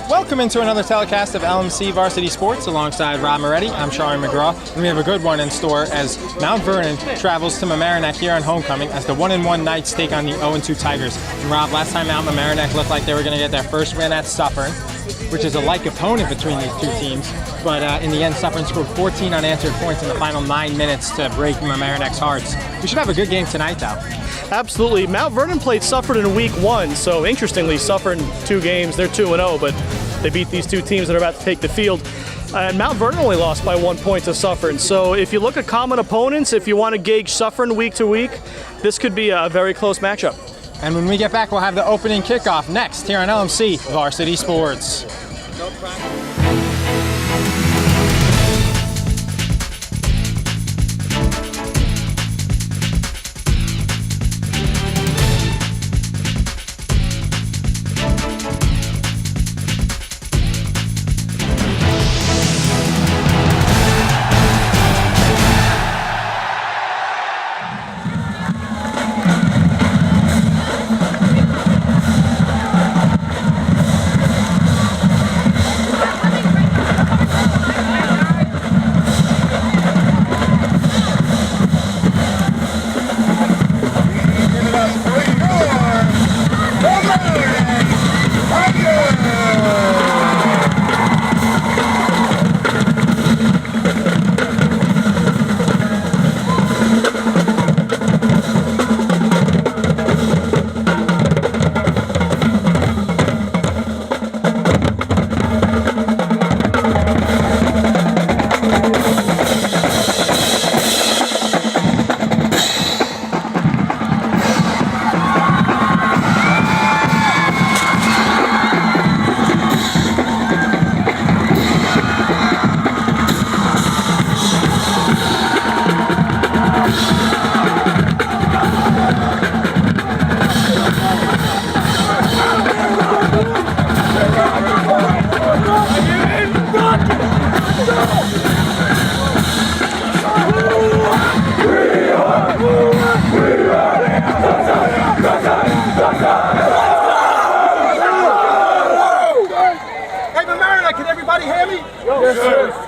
Welcome into another telecast of LMC Varsity Sports alongside Rob Moretti. I'm Charlie McGraw, and we have a good one in store as Mount Vernon travels to Mamaroneck here on homecoming as the 1-1 Knights take on the 0-2 Tigers. And Rob, last time out, Mamaroneck looked like they were going to get their first win at Suffern, which is a like opponent between these two teams. But in the end, Suffern scored 14 unanswered points in the final 9 minutes to break Mamaroneck's hearts. We should have a good game tonight, though. Absolutely. Mount Vernon played Suffern in week 1, so interestingly, Suffern 2 games, they're 2-0, but they beat these two teams that are about to take the field. And Mount Vernon only lost by 1 point to Suffern. So if you look at common opponents, if you want to gauge Suffern week to week, this could be a very close matchup. And when we get back, we'll have the opening kickoff next here on LMC Varsity Sports.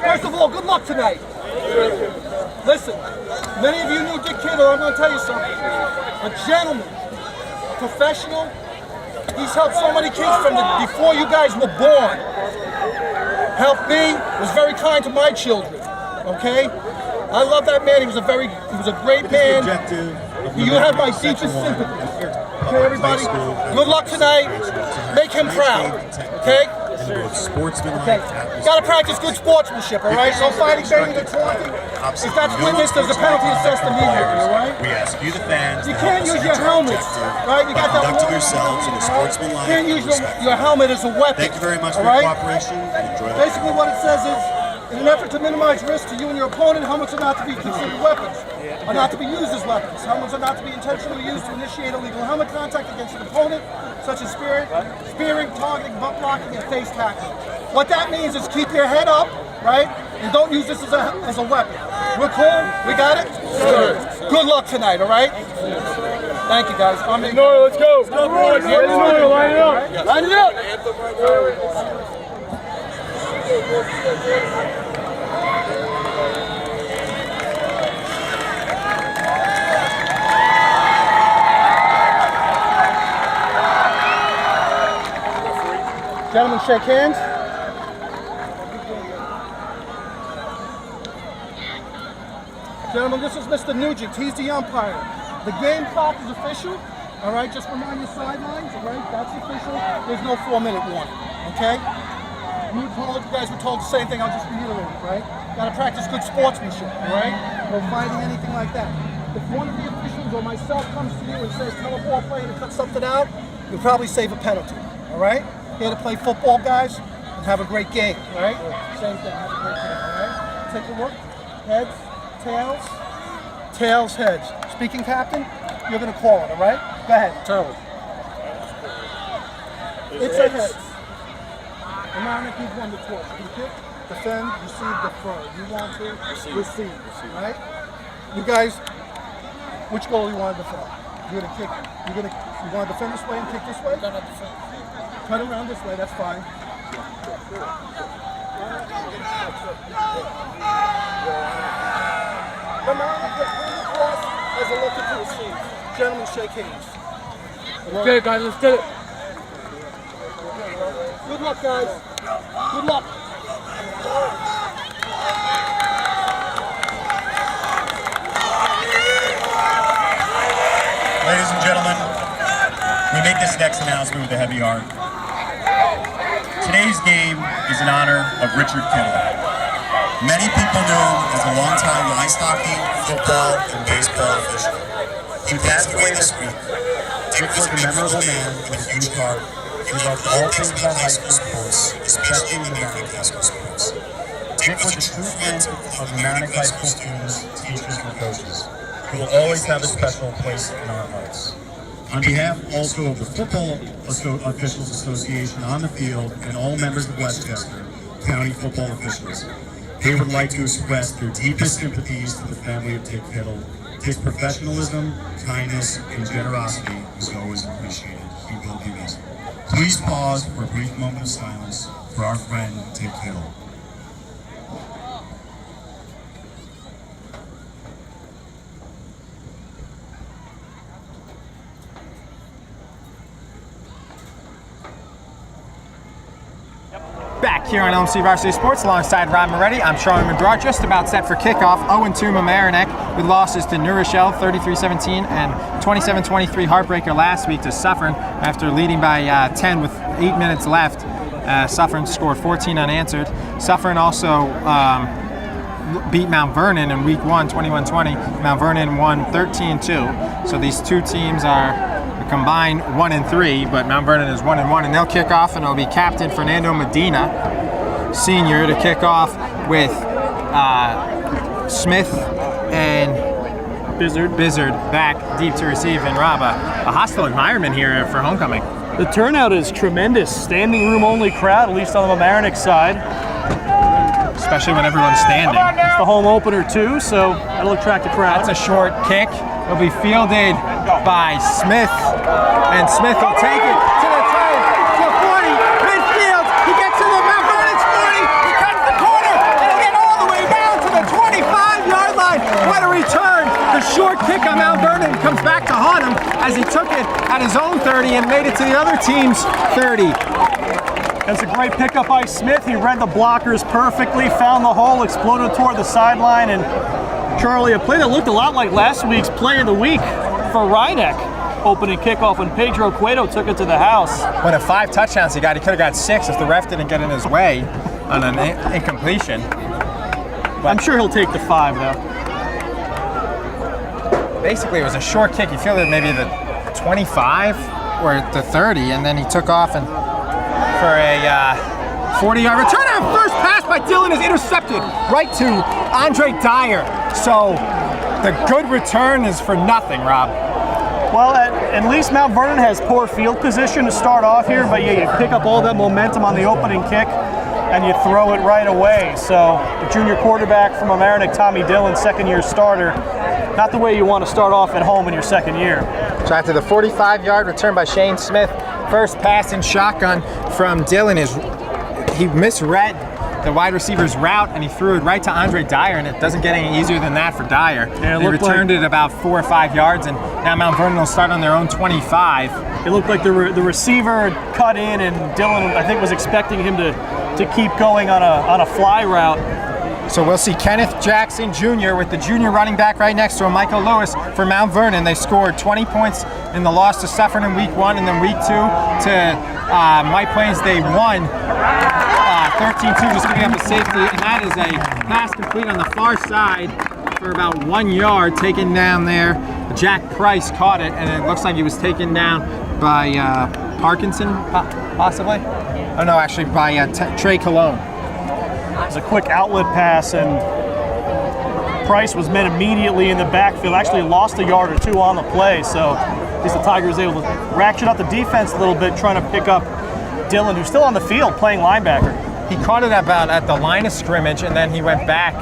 First of all, good luck tonight. Listen, many of you knew Dick Kittle. I'm going to tell you something. A gentleman, professional. He's helped so many kids from before you guys were born. Helped me. Was very kind to my children. Okay, I love that man. He was a great man. You have my deepest sympathy. Okay, everybody. Good luck tonight. Make him proud. Okay. Okay. Got to practice good sportsmanship, all right? No fighting, banging, and taunting. If that's witnessed, there's a penalty assessed immediately, all right? We ask you, the fans, you can't use your helmet, right? You got that conducting yourselves in a sportsmanlike. You can't use your helmet as a weapon. Thank you very much for your cooperation. Enjoy the Basically, what it says is, in an effort to minimize risk to you and your opponent, helmets are not to be considered weapons, are not to be used as weapons. Helmets are not to be intentionally used to initiate illegal helmet contact against an opponent, such as spearing, targeting, butt blocking, and face tackling. What that means is keep your head up, right? And don't use this as a weapon. We're cool? We got it? Sure. Good luck tonight, all right? Thank you, guys. Let's go. Let's go, boys. Line it up. Line it up. Gentlemen, shake hands. Gentlemen, this is Mr. Nugent. He's the umpire. The game clock is official. All right, just remind your sidelines. All right, that's official. There's no 4-minute warning. Okay? You guys were told the same thing. I'll just reiterate, right? Got to practice good sportsmanship, all right? No fighting, anything like that. If one of the officials or myself comes to you and says, tell a ball player to cut something out, you'll probably save a penalty, all right? Here to play football, guys, and have a great game, all right? Same thing, have a great game, all right? Take a look. Heads, tails, tails, heads. Speaking captain, you're going to call it, all right? Go ahead, tell him. It's a heads. The Mamaroneck needs one to torch. You kick, defend, receive, defer. You want to receive. Right? You guys, which goal you want to defend? You're gonna kick. You want to defend this way and kick this way? Cut around this way. That's fine. As a look into his feet. Gentlemen, shake hands. Okay, guys, let's get it. Good luck, guys. Good luck. Ladies and gentlemen, we make this next announcement with a heavy heart. Today's game is in honor of Richard Kittle. Many people knew him as a longtime ice hockey, football, and baseball official. He passed away this week. Dick was a memorable man with a huge heart. He loved all things about high school sports, especially American high school sports. Dick was a true friend of Mamaroneck high school students, teachers, and coaches. He will always have a special place in our hearts. On behalf also of the Football Officials Association on the field and all members of Westchester County football officials, they would like to express their deepest sympathies to the family of Dick Kittle. His professionalism, kindness, and generosity was always appreciated. He will be missed. Please pause for a brief moment of silence for our friend Dick Kittle. Back here on LMC Varsity Sports alongside Ron Moretti, I'm Charlie McGraw, just about set for kickoff. 0-2 Mamaroneck with losses to New Rochelle 33-17 and 27-23 heartbreaker last week to Suffern after leading by 10 with 8 minutes left. Suffern scored 14 unanswered. Suffern also beat Mount Vernon in week 1, 21-20. Mount Vernon won 13-2. So these two teams are combined 1-3, but Mount Vernon is 1-1, and they'll kick off, and it'll be Captain Fernando Medina, senior, to kick off with Smith and Bizzard back deep to receive, and Rob, a hostile environment here for homecoming. The turnout is tremendous. Standing room only crowd, at least on the Mamaroneck side. Especially when everyone's standing. It's the home opener too, so that'll attract a crowd. That's a short kick. It'll be fielded by Smith, and Smith will take it to the 10, to 40, midfield. He gets to the Mount Vernon's 40. He cuts the corner, and he'll get all the way down to the 25-yard line. What a return! The short kick on Mount Vernon comes back to haunt him as he took it at his own 30 and made it to the other team's 30. That's a great pickup by Smith. He read the blockers perfectly, found the hole, exploded toward the sideline, and Charlie, a play that looked a lot like last week's play of the week for Rhinebeck. Opening kickoff when Pedro Cueto took it to the house. One of 5 touchdowns he got, he could have got 6 if the ref didn't get in his way on an incompletion. I'm sure he'll take the 5 though. Basically, it was a short kick. You feel that maybe the 25 or the 30, and then he took off and for a 40-yard return. And first pass by Dylan is intercepted right to Andre Dyer. So the good return is for nothing, Rob. Well, at least Mount Vernon has poor field position to start off here, but yeah, you pick up all that momentum on the opening kick and you throw it right away. So the junior quarterback from Mamaroneck, Tommy Dillon, second-year starter, not the way you want to start off at home in your second year. So after the 45-yard return by Shane Smith, first pass in shotgun from Dillon is he misread the wide receiver's route and he threw it right to Andre Dyer, and it doesn't get any easier than that for Dyer. Yeah, they returned it about 4 or 5 yards, and now Mount Vernon will start on their own 25. It looked like the receiver cut in, and Dillon, I think, was expecting him to keep going on a fly route. So we'll see Kenneth Jackson Jr. with the junior running back right next to him, Michael Lewis, for Mount Vernon. They scored 20 points in the loss to Suffern in week 1, and then week 2 to White Plains. They won 13-2, just giving up a safety, and that is a pass complete on the far side for about 1 yard, taken down there. Jack Price caught it, and it looks like he was taken down by Parkinson, possibly? Oh no, actually by Trey Cologne. It was a quick outlet pass, and Price was met immediately in the backfield. Actually lost a yard or 2 on the play, so at least the Tigers able to ratchet up the defense a little bit, trying to pick up Dillon, who's still on the field playing linebacker. He caught it about at the line of scrimmage, and then he went back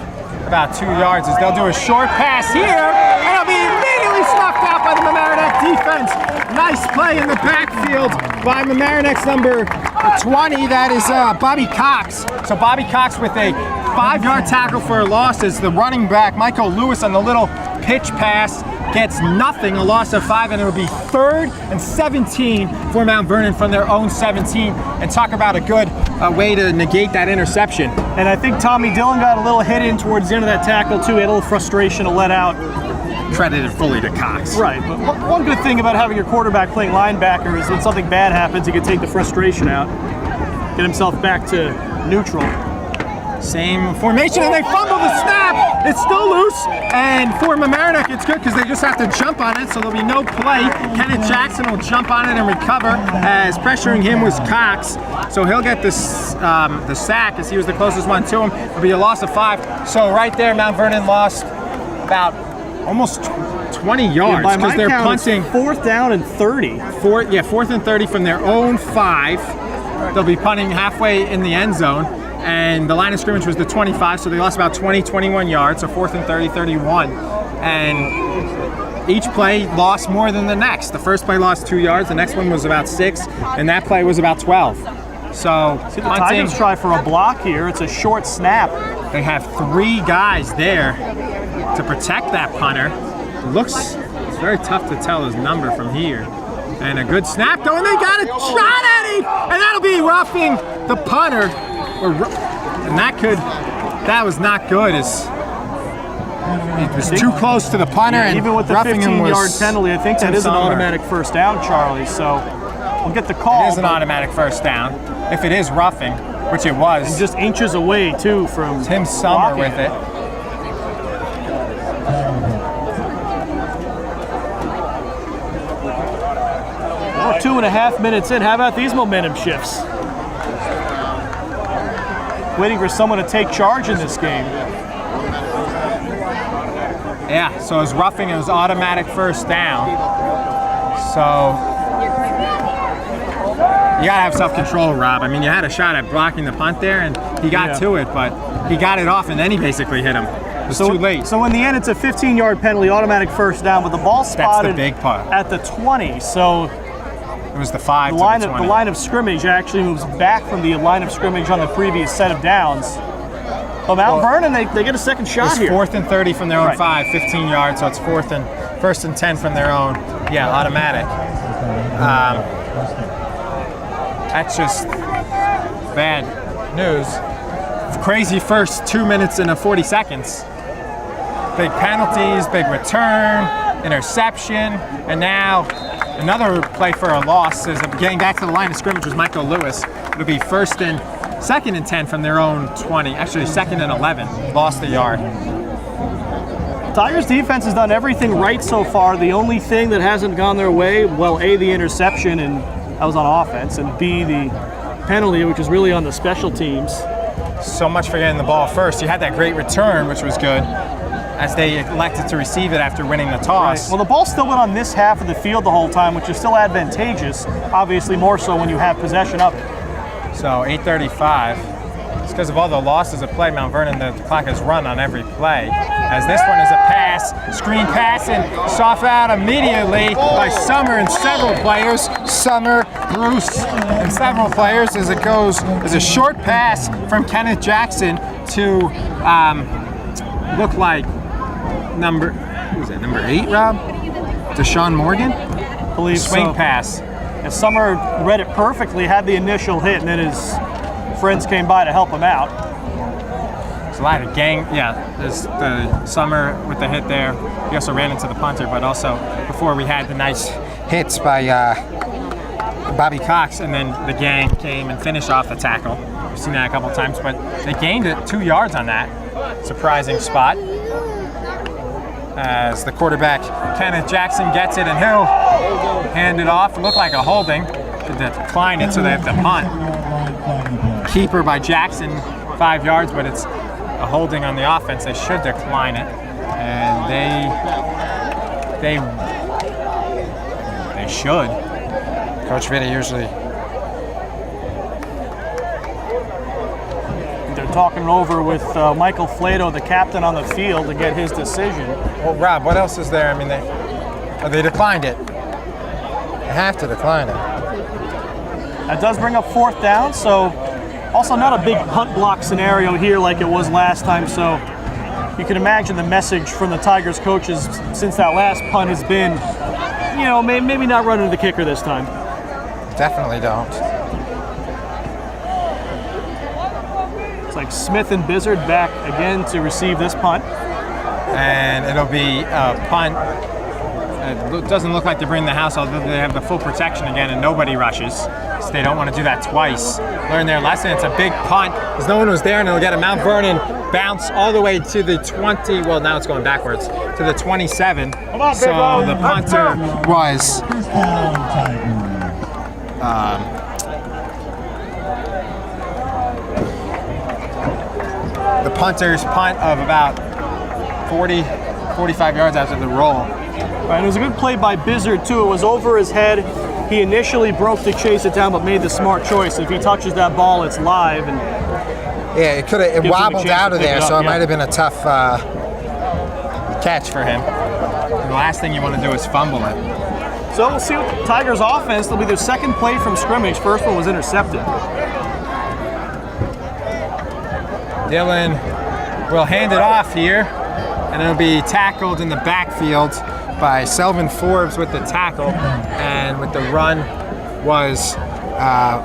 about 2 yards as they'll do a short pass here, and it'll be immediately snuffed out by the Mamaroneck defense. Nice play in the backfield by Mamaroneck's number The 20, that is Bobby Cox. So Bobby Cox with a 5-yard tackle for a loss as the running back, Michael Lewis, on the little pitch pass gets nothing, a loss of 5, and it'll be 3rd and 17 for Mount Vernon from their own 17. And talk about a good way to negate that interception. And I think Tommy Dillon got a little hit in towards the end of that tackle too. He had a little frustration to let out. Credited fully to Cox. Right, but one good thing about having your quarterback playing linebacker is when something bad happens, he can take the frustration out, get himself back to neutral. Same formation, and they fumble the snap. It's still loose, and for Mamaroneck, it's good because they just have to jump on it, so there'll be no play. Kenneth Jackson will jump on it and recover, as pressuring him was Cox, so he'll get the sack as he was the closest one to him. It'll be a loss of 5. So right there, Mount Vernon lost about almost 20 yards because they're punting. 4th down and 30. 4th and 30 from their own 5. They'll be punting halfway in the end zone. And the line of scrimmage was the 25, so they lost about 21 yards, so 4th and 30, 31. And each play lost more than the next. The first play lost 2 yards, the next one was about 6, and that play was about 12. So the Tigers try for a block here. It's a short snap. They have 3 guys there to protect that punter. It's very tough to tell his number from here. And a good snap though, and they got a shot at him! And that'll be roughing the punter. And that was not good. It was too close to the punter, and even with the 15-yard penalty, I think that is an automatic first down, Charlie. So we'll get the call. It is an automatic first down if it is roughing, which it was. And just inches away too from Tim Summer with it. We're 2.5 minutes in. How about these momentum shifts? Waiting for someone to take charge in this game. Yeah, so it was roughing, it was automatic first down. So you gotta have self-control, Rob. I mean, you had a shot at blocking the punt there, and he got to it, but he got it off, and then he basically hit him. It was too late. So in the end, it's a 15-yard penalty, automatic first down, but the ball spotted That's the big part. At the 20. So it was the 5 to the 20. The line of scrimmage actually moves back from the line of scrimmage on the previous set of downs. But Mount Vernon, they get a second shot here. 4th and 30 from their own 5, 15 yards, so it's 1st and 10 from their own. Yeah, automatic. That's just bad news. Crazy first 2 minutes and 40 seconds. Big penalties, big return, interception, and now another play for a loss is getting back to the line of scrimmage was Michael Lewis. It'll be 2nd and 10 from their own 20. Actually, 2nd and 11. Lost a yard. Tigers defense has done everything right so far. The only thing that hasn't gone their way, well, A, the interception, and that was on offense, and B, the penalty, which is really on the special teams. So much for getting the ball first. You had that great return, which was good, as they elected to receive it after winning the toss. Right. Well, the ball still went on this half of the field the whole time, which is still advantageous, obviously more so when you have possession of it. So 8:35. It's because of all the losses of play, Mount Vernon, the clock has run on every play. As this one is a pass, screen pass, and soft out immediately by Summer and several players. Summer, Bruce, and several players as it goes as a short pass from Kenneth Jackson to look like number 8, Rob? Deshaun Morgan? Believe swing so. Pass. And Summer read it perfectly, had the initial hit, and then his friends came by to help him out. There's a lot of there's the Summer with the hit there. He also ran into the punter, but also before we had the nice hits by Bobby Cox, and then the gang came and finished off the tackle. We've seen that a couple times, but they gained it 2 yards on that surprising spot. As the quarterback, Kenneth Jackson, gets it, and he'll hand it off. It looked like a holding. They declined it, so they have to punt. Keeper by Jackson, 5 yards, but it's a holding on the offense. They should decline it, and they should. Coach Vitti usually. They're talking it over with Michael Flato, the captain, on the field to get his decision. Well, Rob, what else is there? I mean, they declined it. They have to decline it. That does bring up 4th down, so also not a big punt block scenario here like it was last time, so you can imagine the message from the Tigers coaches since that last punt has been, you know, maybe not running the kicker this time. Definitely don't. It's like Smith and Bizzard back again to receive this punt. And it'll be a punt. It doesn't look like they're bringing the house, although they have the full protection again and nobody rushes. So they don't want to do that twice. Learn their lesson. It's a big punt because no one was there, and it'll get a Mount Vernon bounce all the way to the 20. Well, now it's going backwards to the 27. So the punter was the punter's punt of about 45 yards after the roll. Right, it was a good play by Bizzard too. It was over his head. He initially broke to chase it down, but made the smart choice. If he touches that ball, it's live. And yeah, it wobbled out of there, so it might have been a tough catch for him. And the last thing you want to do is fumble it. So we'll see what the Tigers' offense. It'll be their second play from scrimmage. First one was intercepted. Dylan will hand it off here, and it'll be tackled in the backfield by Selvin Forbes with the tackle, and with the run was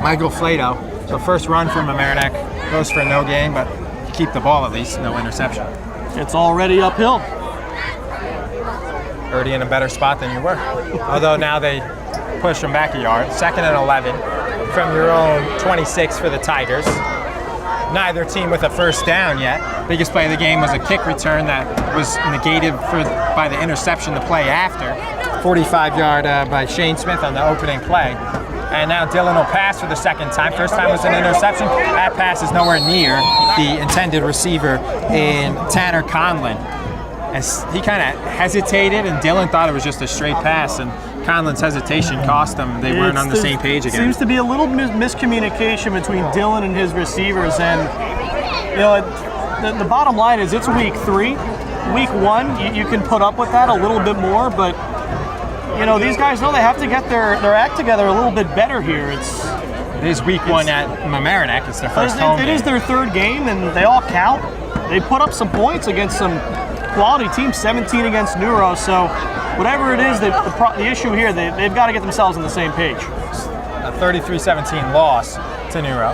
Michael Flato. So first run from Mamaroneck, goes for no gain, but keep the ball at least, no interception. It's already uphill. Already in a better spot than you were. Although now they push them back a yard. 2nd and 11 from your own 26 for the Tigers. Neither team with a first down yet. Biggest play of the game was a kick return that was negated by the interception the play after. 45-yard by Shane Smith on the opening play. And now Dylan will pass for the second time. First time was an interception. That pass is nowhere near the intended receiver in Tanner Conlon. As he kind of hesitated, and Dylan thought it was just a straight pass, and Conlon's hesitation cost them. They weren't on the same page again. Seems to be a little miscommunication between Dylan and his receivers, and you know, the bottom line is it's week 3. Week 1, you can put up with that a little bit more, but you know, these guys know they have to get their act together a little bit better here. It is week 1 at Mamaroneck. It's their first home game. It is their 3rd game, and they all count. They put up some points against some quality teams, 17 against Neuro. So whatever it is, the issue here, they've got to get themselves on the same page. A 33-17 loss to Neuro.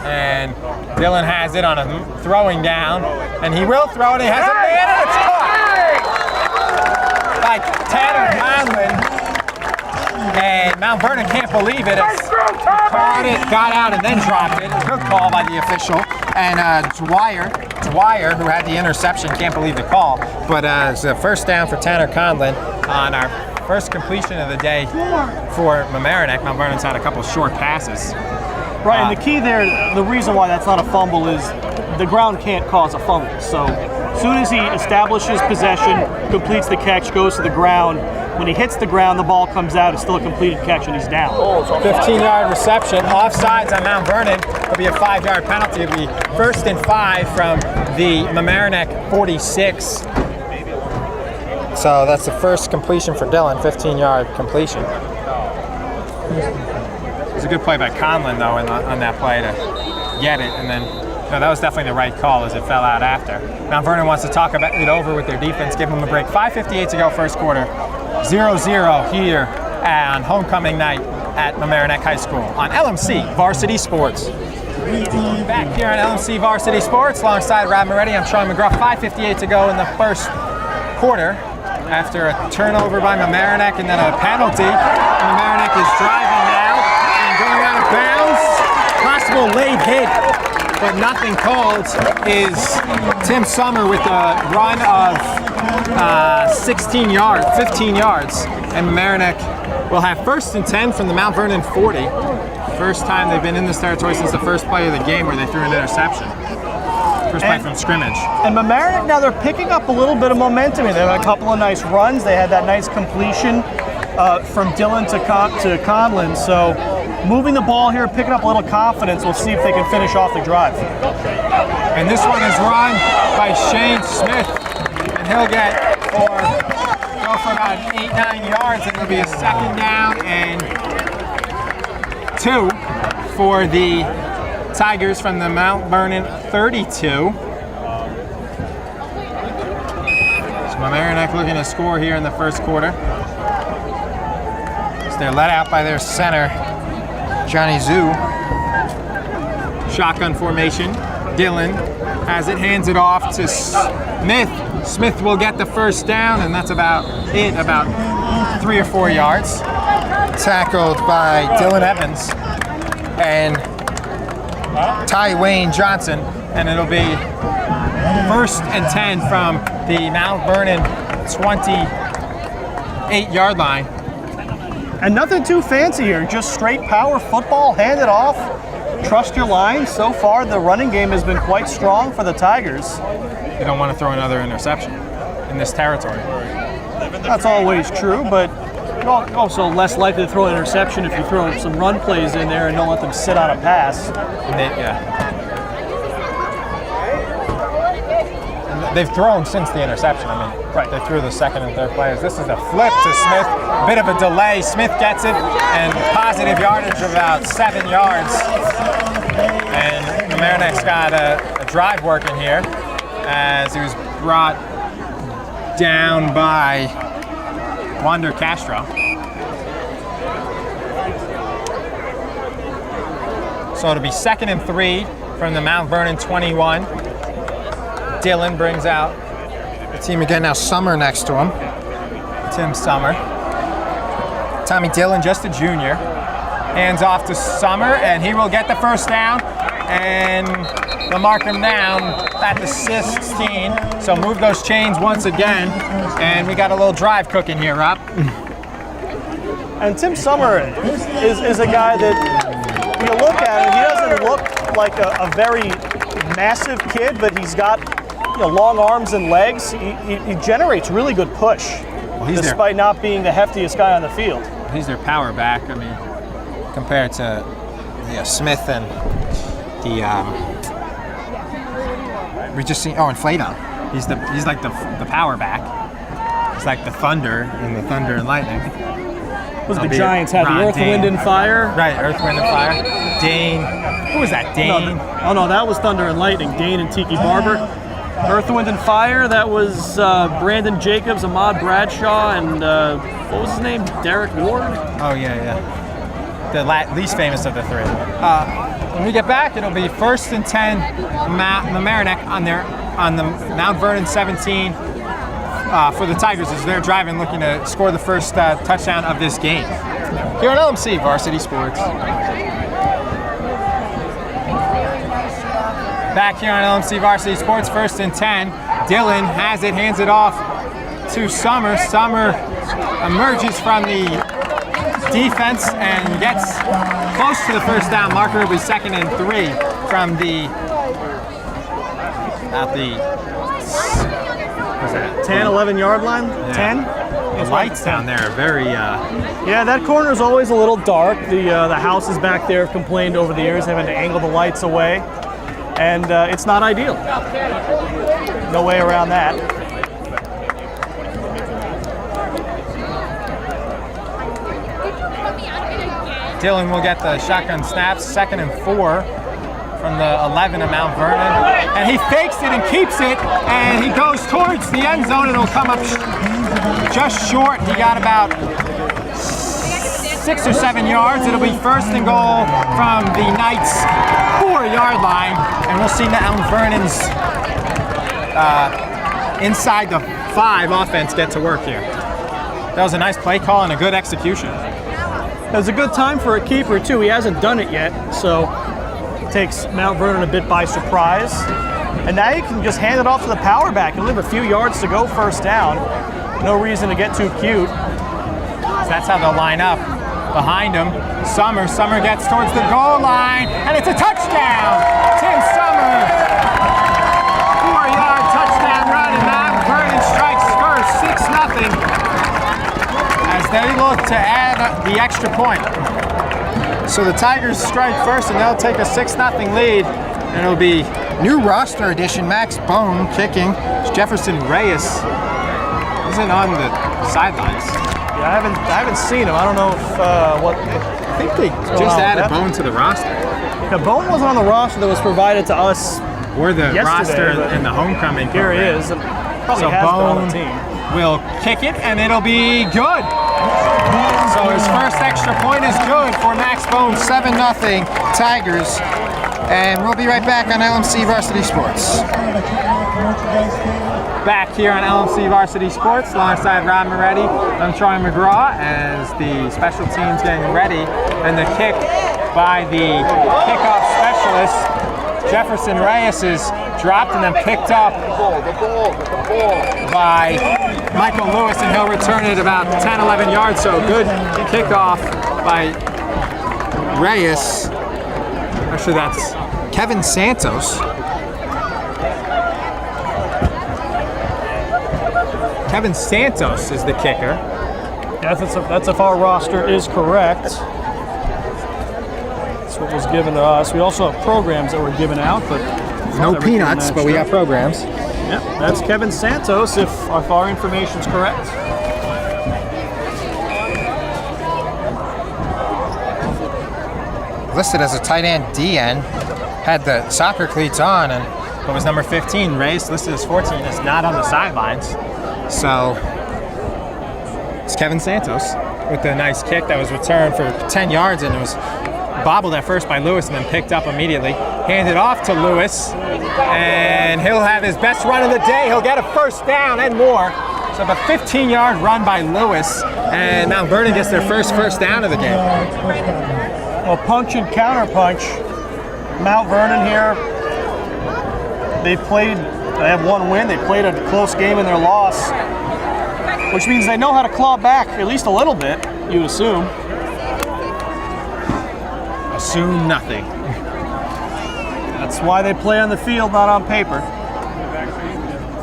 And Dylan has it on a throwing down, and he will throw it. He has a man, and it's caught by Tanner Conlon. And Mount Vernon can't believe it. Caught it, got out, and then dropped it. Good call by the official. And Dwyer, who had the interception, can't believe the call. But it's a first down for Tanner Conlon on our first completion of the day for Mamaroneck. Mount Vernon's had a couple short passes. Right, and the key there, the reason why that's not a fumble is the ground can't cause a fumble. So as soon as he establishes possession, completes the catch, goes to the ground, when he hits the ground, the ball comes out, it's still a completed catch, and he's down. 15-yard reception, offsides on Mount Vernon. It'll be a 5-yard penalty. It'll be 1st and 5 from the Mamaroneck 46. So that's the first completion for Dylan, 15-yard completion. It was a good play by Conlon, though, on that play to get it, and then that was definitely the right call as it fell out after. Mount Vernon wants to talk about it over with their defense, give them a break. 5:58 to go, first quarter. 0-0 here on homecoming night at Mamaroneck High School on LMC Varsity Sports. Back here on LMC Varsity Sports alongside Rob Moretti, I'm Sean McGruff. 5:58 to go in the first quarter after a turnover by Mamaroneck and then a penalty. Mamaroneck is driving now and going out of bounds. Possible late hit, but nothing called, is Tim Summer with a run of 15 yards, and Mamaroneck will have 1st and 10 from the Mount Vernon 40. First time they've been in this territory since the first play of the game where they threw an interception. First play from scrimmage. And Mamaroneck, now they're picking up a little bit of momentum. They had a couple of nice runs. They had that nice completion from Dylan to Conlon. So moving the ball here, picking up a little confidence. We'll see if they can finish off the drive. And this one is run by Shane Smith. And he'll go for about 8-9 yards, and it'll be a 2nd down and 2 for the Tigers from the Mount Vernon 32. So Mamaroneck looking to score here in the first quarter. So they're let out by their center, Johnny Zhu. Shotgun formation. Dylan has it, hands it off to Smith. Smith will get the first down, and that's about it, about 3 or 4 yards. Tackled by Dylan Evans and Ty Wayne Johnson, and it'll be 1st and 10 from the Mount Vernon 28-yard line. And nothing too fancy here, just straight power football, hand it off, trust your line. So far, the running game has been quite strong for the Tigers. You don't want to throw another interception in this territory. That's always true, but you're also less likely to throw an interception if you throw some run plays in there and don't let them sit on a pass. They've thrown since the interception. I mean, right, they threw the second and third plays. This is a flip to Smith. A bit of a delay. Smith gets it, and positive yardage of about 7 yards. And Mamaroneck's got a drive working here as he was brought down by Wander Castro. So it'll be 2nd and 3 from the Mount Vernon 21. Dylan brings out the team again. Now Summer next to him. Tim Summer. Tommy Dylan, just a junior. Hands off to Summer, and he will get the first down. And they'll mark him down at the 16. So move those chains once again. And we got a little drive cooking here, Rob. And Tim Summer is a guy that, when you look at him, he doesn't look like a very massive kid, but he's got long arms and legs. He generates really good push, despite not being the heftiest guy on the field. He's their power back. I mean, compared to Smith and the we just seen. Oh, and Flaydon. He's like the power back. He's like the Thunder in the Thunder and Lightning. Was the Giants had the Earth, Dane. Wind, and Fire? Right, Earth, Wind, and Fire. Dane. Who was that? Dane. No, that was Thunder and Lightning. Dane and Tiki Barber. Earth, Wind, and Fire. That was Brandon Jacobs, Ahmad Bradshaw, and what was his name? Derek Ward. Oh yeah. The least famous of the 3. When we get back, it'll be 1st and 10 Mamaroneck on the Mount Vernon 17 for the Tigers as they're driving, looking to score the first touchdown of this game. Here on LMC Varsity Sports. Back here on LMC Varsity Sports, 1st and 10. Dylan has it, hands it off to Summer. Summer emerges from the defense and gets close to the first down marker. It'll be 2nd and 3 from the 10, 11 yard line. Yeah. 10. The lights down there are very. Yeah, that corner is always a little dark. The houses back there have complained over the years having to angle the lights away, and it's not ideal. No way around that. Dylan will get the shotgun snaps, 2nd and 4 from the 11 of Mount Vernon. And he fakes it and keeps it, and he goes towards the end zone. It'll come up just short. He got about 6 or 7 yards. It'll be 1st and goal from the Knights' 4-yard line. And we'll see Mount Vernon's inside the 5 offense get to work here. That was a nice play call and a good execution. It was a good time for a keeper, too. He hasn't done it yet, so it takes Mount Vernon a bit by surprise. And now you can just hand it off to the power back. You'll leave a few yards to go first down. No reason to get too cute. So that's how they'll line up. Behind him, Summer gets towards the goal line, and it's a touchdown! Tim Summer! 4-yard touchdown run, and Mount Vernon strikes first, 6-0. As they look to add the extra point. So the Tigers strike first, and they'll take a 6-0 lead. And it'll be new roster addition, Max Bone kicking. Jefferson Reyes isn't on the sidelines. Yeah, I haven't seen him. I don't know if think they just added Bone to the roster. Yeah, Bone wasn't on the roster that was provided to us. Or the roster but in the homecoming here he program. is. Probably So has been on Bone the team. will kick it, and it'll be good. So his first extra point is good for Max Bone, 7-0 Tigers. And we'll be right back on LMC Varsity Sports. Back here on LMC Varsity Sports alongside Rob Moretti. I'm Troy McGraw as the special teams getting ready. And the kick by the kickoff specialist, Jefferson Reyes, is dropped and then picked up by Michael Lewis, and he'll return it about 10, 11 yards. So good kickoff by Reyes. Actually, that's Kevin Santos. Kevin Santos is the kicker. Yeah, that's if our roster is correct. That's what was given to us. We also have programs that were given out, but No peanuts, but we got programs. Yep, that's Kevin Santos, if our information's correct. Listed as a tight end DN, had the soccer cleats on, and but was number 15. Reyes, listed as 14, is not on the sidelines. So it's Kevin Santos with the nice kick that was returned for 10 yards, and it was bobbled at first by Lewis and then picked up immediately. Handed off to Lewis, and he'll have his best run of the day. He'll get a first down and more. So a 15-yard run by Lewis, and Mount Vernon gets their first down of the game. Well, punch and counter punch. Mount Vernon here, they have one win. They played a close game in their loss, which means they know how to claw back at least a little bit, you would assume. Assume nothing. That's why they play on the field, not on paper.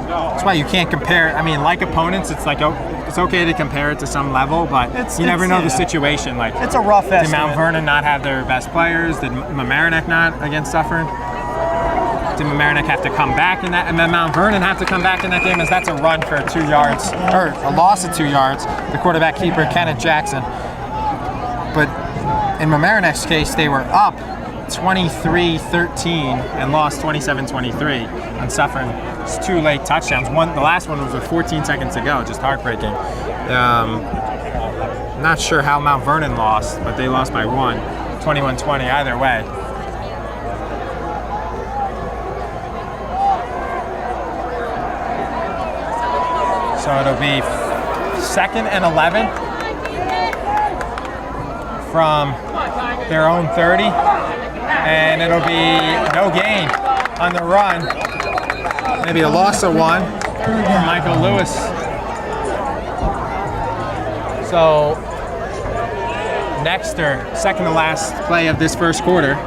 That's why you can't compare. I mean, like opponents, it's like it's okay to compare it to some level, but you never know the situation. Like, it's a rough estimate. Did Mount Vernon not have their best players? Did Mamaroneck not against Suffern? Did Mamaroneck have to come back in that? And then Mount Vernon have to come back in that game, as that's a run for 2 yards, or a loss of 2 yards. The quarterback keeper, Kenneth Jackson. But in Mamaroneck's case, they were up 23-13 and lost 27-23 on Suffern. It's 2 late touchdowns. The last one was with 14 seconds to go, just heartbreaking. Not sure how Mount Vernon lost, but they lost by 1, 21-20 either way. So it'll be 2nd and 11 from their own 30, and it'll be no gain on the run. Maybe a loss of 1 for Michael Lewis. So next, or second to last play of this first quarter.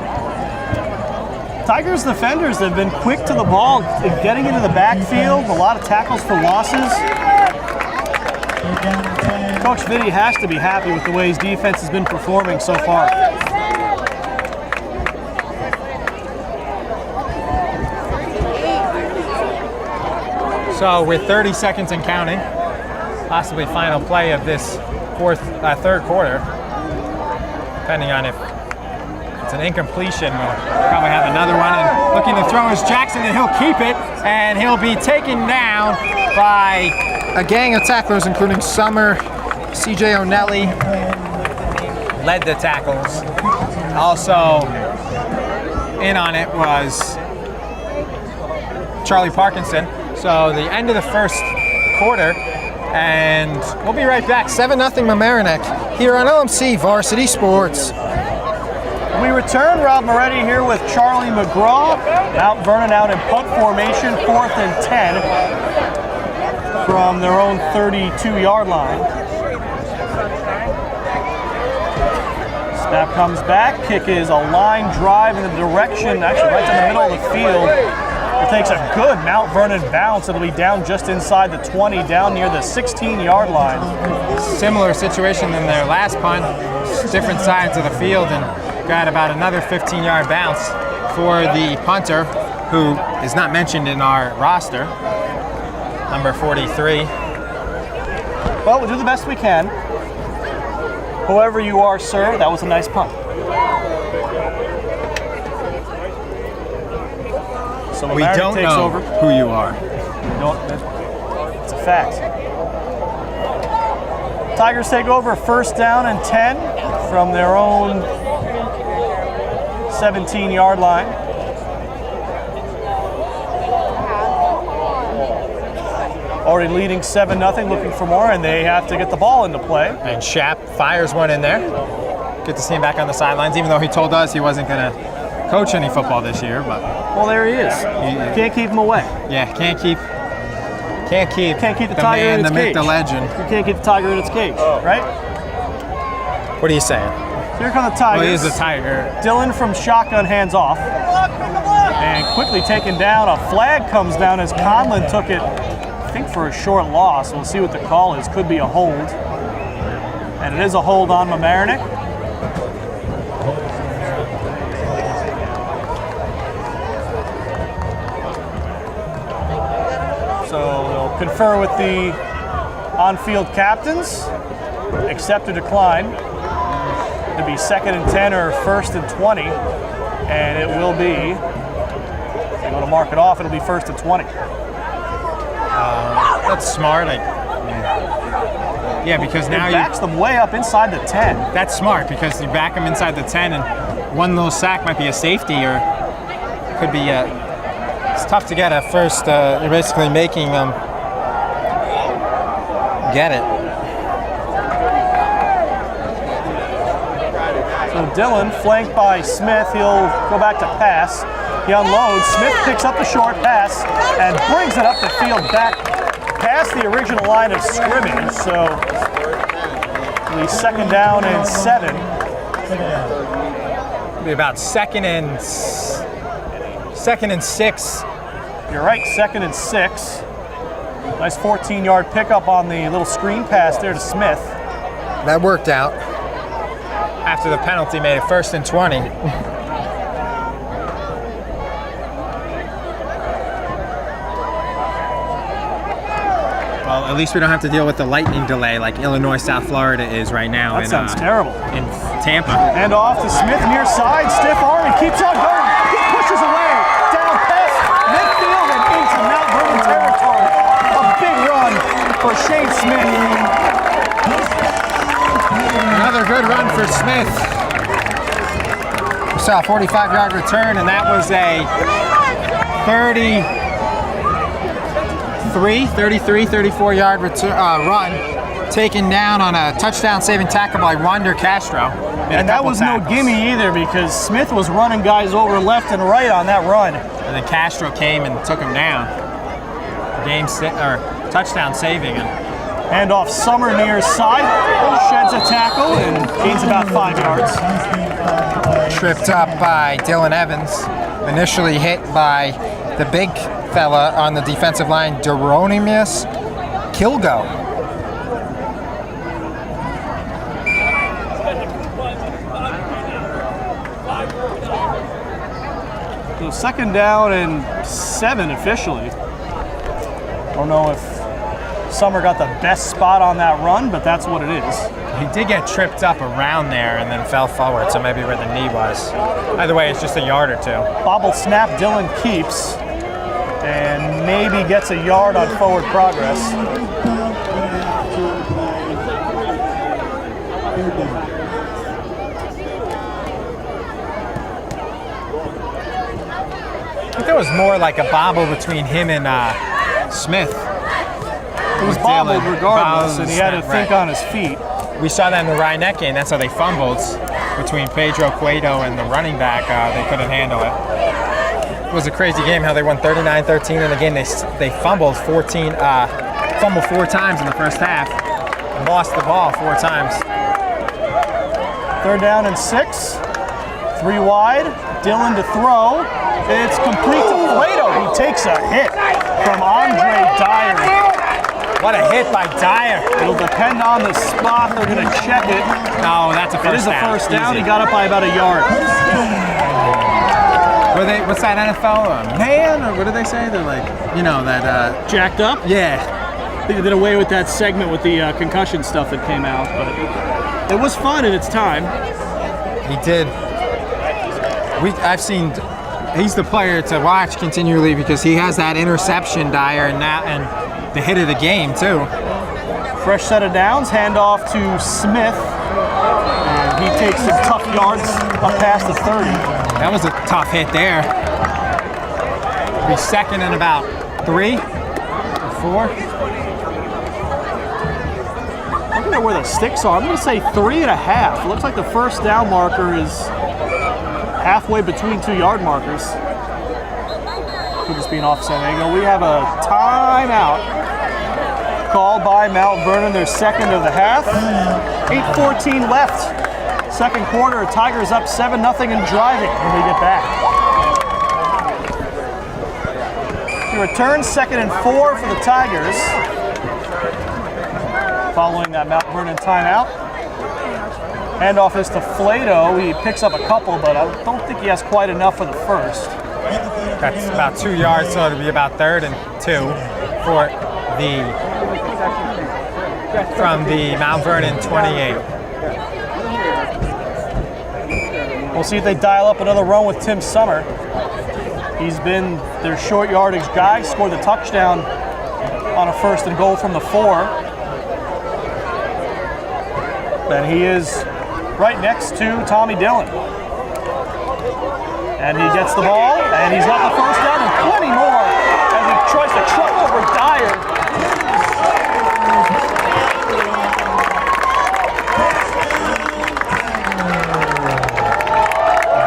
Tigers defenders have been quick to the ball, getting into the backfield, a lot of tackles for losses. Coach Vitti has to be happy with the way his defense has been performing so far. So with 30 seconds and counting, possibly final play of this third quarter, depending on if it's an incompletion, we'll probably have another one. And looking to throw is Jackson, and he'll keep it, and he'll be taken down by a gang of tacklers, including Summer, CJ O'Nelly led the tackles. Also in on it was Charlie Parkinson. So the end of the first quarter, and we'll be right back. 7-0 Mamaroneck here on LMC Varsity Sports. We return. Rob Moretti here with Charlie McGraw. Mount Vernon out in punt formation, 4th and 10 from their own 32-yard line. Snap comes back. Kick is a line drive in the direction, actually right down the middle of the field. It takes a good Mount Vernon bounce. It'll be down just inside the 20, down near the 16-yard line. Similar situation than their last punt, different sides of the field, and got about another 15-yard bounce for the punter, who is not mentioned in our roster, number 43. Well, we'll do the best we can. Whoever you are, sir, that was a nice punt. So We Mamaroneck don't takes know over. who you are. It's a fact. Tigers take over 1st down and 10 from their own 17-yard line. Already leading 7-0, looking for more, and they have to get the ball into play. And Shap fires one in there. Good to see him back on the sidelines, even though he told us he wasn't going to coach any football this year. But well, there he is. Can't keep him away. Yeah, can't keep the tiger man, in its the cage. myth, the legend. You can't keep the tiger in its cage, right? What are you saying? Here come the Tigers. Well, he is the tiger. Dylan from shotgun hands off. And quickly taken down. A flag comes down as Conlon took it, I think, for a short loss. We'll see what the call is. Could be a hold. And it is a hold on Mamaroneck. So they'll confer with the on-field captains. Accept or decline. It'll be 2nd and 10 or 1st and 20. And it will be, if they go to mark it off, it'll be 1st and 20. That's smart. Yeah, because now It backs them way up inside the 10. That's smart because you back them inside the 10, and one little sack might be a safety or could be it's tough to get at first. You're basically making them get it. So Dylan, flanked by Smith, he'll go back to pass. He unloads. Smith picks up the short pass and brings it up the field back past the original line of scrimmage. So it'll be 2nd down and 7. It'll be about second and 6. You're right, 2nd and 6. Nice 14-yard pickup on the little screen pass there to Smith. That worked out. After the penalty, made it 1st and 20. Well, at least we don't have to deal with the lightning delay like Illinois, South Florida is right now. That sounds terrible. In Tampa. And off to Smith near side. Stiff arm and keeps on going. He pushes away. Down past midfield and into Mount Vernon territory. A big run for Shane Smith. Another good run for Smith. We saw a 45-yard return, and that was a 34-yard run, taken down on a touchdown-saving tackle by Wander Castro. And that was no gimme either because Smith was running guys over left and right on that run. And then Castro came and took him down. Touchdown saving. Hand off Summer near side, sheds a tackle and gains about 5 yards. Tripped up by Dylan Evans, initially hit by the big fella on the defensive line, Deronimus Kilgo. So 2nd down and 7 officially. Don't know if Summer got the best spot on that run, but that's what it is. He did get tripped up around there and then fell forward, so maybe where the knee was. Either way, it's just a yard or 2. Bobble snap, Dylan keeps, and maybe gets a yard on forward progress. I think there was more like a bobble between him and Smith. It was bobbled regardless, and he had to think on his feet. We saw that in the Mamaroneck game. That's how they fumbled between Pedro Cueto and the running back. They couldn't handle it. It was a crazy game how they won 39-13 in the game. They fumbled 4 times in the first half and lost the ball 4 times. 3rd down and 6. 3 wide. Dylan to throw. It's complete to Cueto. He takes a hit from Andre Dyer. What a hit by Dyer. It'll depend on the spot. They're going to check it. No, that's a first down. It is a first down. Easy. He got up by about a yard. What's that NFL? Man, or what do they say? They're like, that. Jacked up? Yeah. I think they did away with that segment with the concussion stuff that came out. But It was fun in its time. He did. I've seen. He's the player to watch continually because he has that interception, Dyer, and the hit of the game too. Fresh set of downs. Handoff to Smith, and he takes some tough yards up past the 30. That was a tough hit there. Be second and about 3 or 4. Looking at where the sticks are, I'm going to say 3.5. It looks like the first down marker is halfway between 2 yard markers. Could just be an offset angle. We have a timeout called by Mount Vernon, their second of the half. 8:14 left. Second quarter, Tigers up 7-0 and driving when we get back. He returns 2nd and 4 for the Tigers. Following that Mount Vernon timeout. Handoff is to Flato. He picks up a couple, but I don't think he has quite enough for the first. That's about 2 yards, so it'll be about 3rd and 2 from the Mount Vernon 28. We'll see if they dial up another run with Tim Summer. He's been their short yardage guy, scored the touchdown on a 1st and goal from the 4. And he is right next to Tommy Dillon. And he gets the ball, and he's got the first down and plenty more as he tries to truck over Dyer.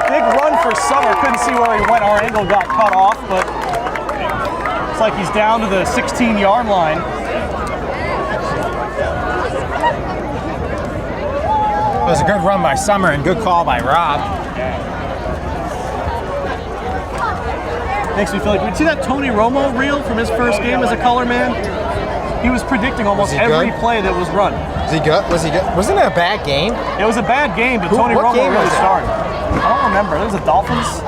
Big run for Summer. Couldn't see where he went. Our angle got cut off, but looks like he's down to the 16-yard line. It was a good run by Summer and good call by Rob. Makes me feel like we'd see that Tony Romo reel from his first game as a color man. He was predicting almost every play that was run. Was he good? Was he good? Wasn't it a bad game? It was a bad game, but Tony Romo really started. I don't remember. It was the Dolphins.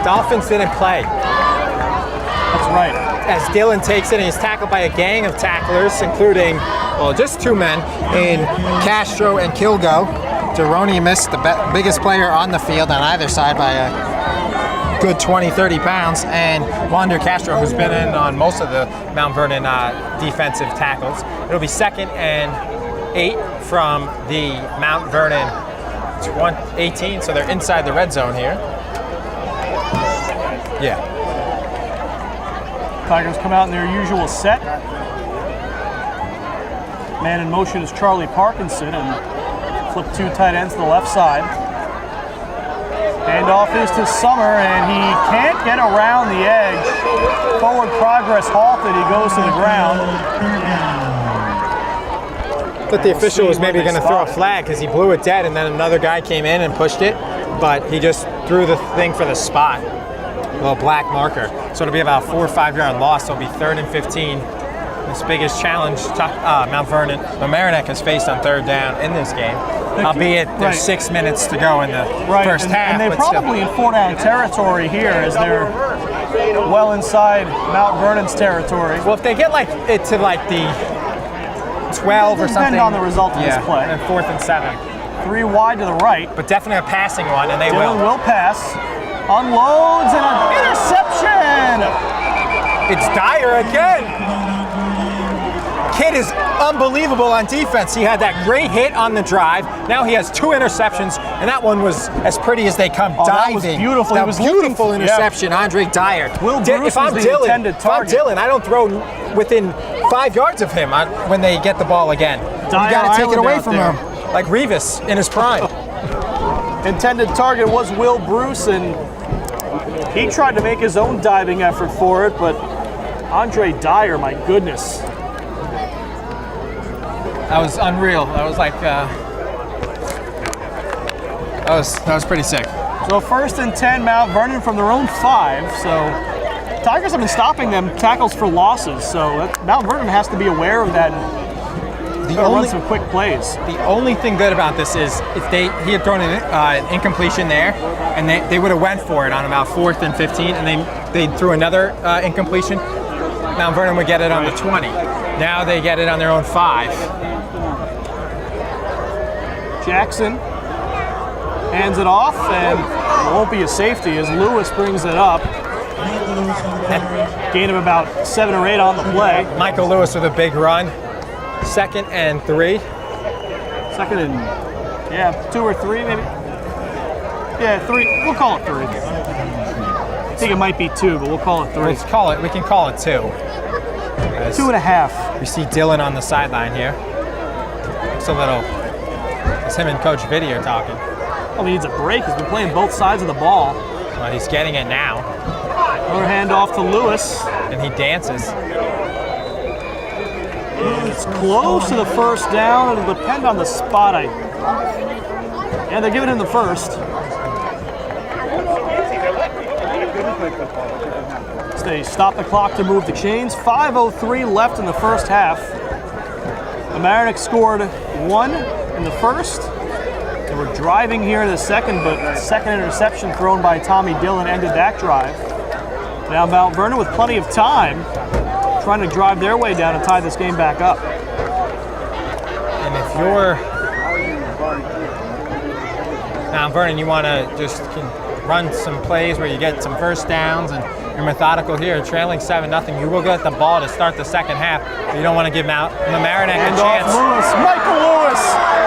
Dolphins didn't play. That's right. As Dillon takes it, and he's tackled by a gang of tacklers, including, well, just 2 men in Castro and Kilgo. Deroni missed the biggest player on the field on either side by a good 20, 30 pounds, and Wander Castro, who's been in on most of the Mount Vernon defensive tackles. It'll be 2nd and 8 from the Mount Vernon 18, so they're inside the red zone here. Yeah. Tigers come out in their usual set. Man in motion is Charlie Parkinson, and flip 2 tight ends to the left side. Handoff is to Summer, and he can't get around the edge. Forward progress halted. He goes to the ground. Thought the official was maybe going to throw a flag because he blew it dead, and then another guy came in and pushed it, but he just threw the thing for the spot. A little black marker. So it'll be about a 4 or 5 yard loss. So it'll be 3rd and 15. This biggest challenge Mount Vernon, Mamaroneck has faced on 3rd down in this game. Albeit there's 6 minutes to go in the first half. And they're probably in 4-down territory here as they're well inside Mount Vernon's territory. Well, if they get it to the 12 or something. Depend on the result of this play. And 4th and 7. 3 wide to the right. But definitely a passing one, and they Dillon will pass. Unloads and an interception! It's Dyer again. Kid is unbelievable on defense. He had that great hit on the drive. Now he has 2 interceptions, and that one was as pretty as they come diving. That was beautiful. That was beautiful interception, Andre Dyer. If I'm Dillon, I don't throw within 5 yards of him when they get the ball again. You got to take it away from him, like Revis in his prime. Intended target was Will Bruce, and he tried to make his own diving effort for it, but Andre Dyer, my goodness. That was unreal. That was that was pretty sick. So 1st and 10, Mount Vernon from their own 5. So Tigers have been stopping them tackles for losses. So Mount Vernon has to be aware of that and run some quick plays. The only thing good about this is if he had thrown an incompletion there, and they would have went for it on about 4th and 15, and they threw another incompletion, Mount Vernon would get it on the 20. Now they get it on their own 5. Jackson hands it off, and it won't be a safety as Lewis brings it up. Gain of about 7 or 8 on the play. Michael Lewis with a big run. 2nd and 3. 2nd and, 2 or 3 maybe? Yeah, 3. We'll call it 3. I think it might be 2, but we'll call it 3. We can call it 2. 2.5. We see Dylan on the sideline here. It's a little, it's him and Coach Vitti are talking. Well, he needs a break. He's been playing both sides of the ball. Well, he's getting it now. Another handoff to Lewis. And he dances. It's close to the first down. It'll depend on the spot. And they're giving him the first. So they stop the clock to move the chains. 5:03 left in the first half. Mamaroneck scored 1 in the first. They were driving here in the second, but the second interception thrown by Tommy Dillon ended that drive. Now Mount Vernon with plenty of time, trying to drive their way down and tie this game back up. And if you're Mount Vernon, you want to just run some plays where you get some first downs and you're methodical here, trailing 7-0. You will get the ball to start the second half, but you don't want to give Mamaroneck a chance. Lewis, Michael Lewis,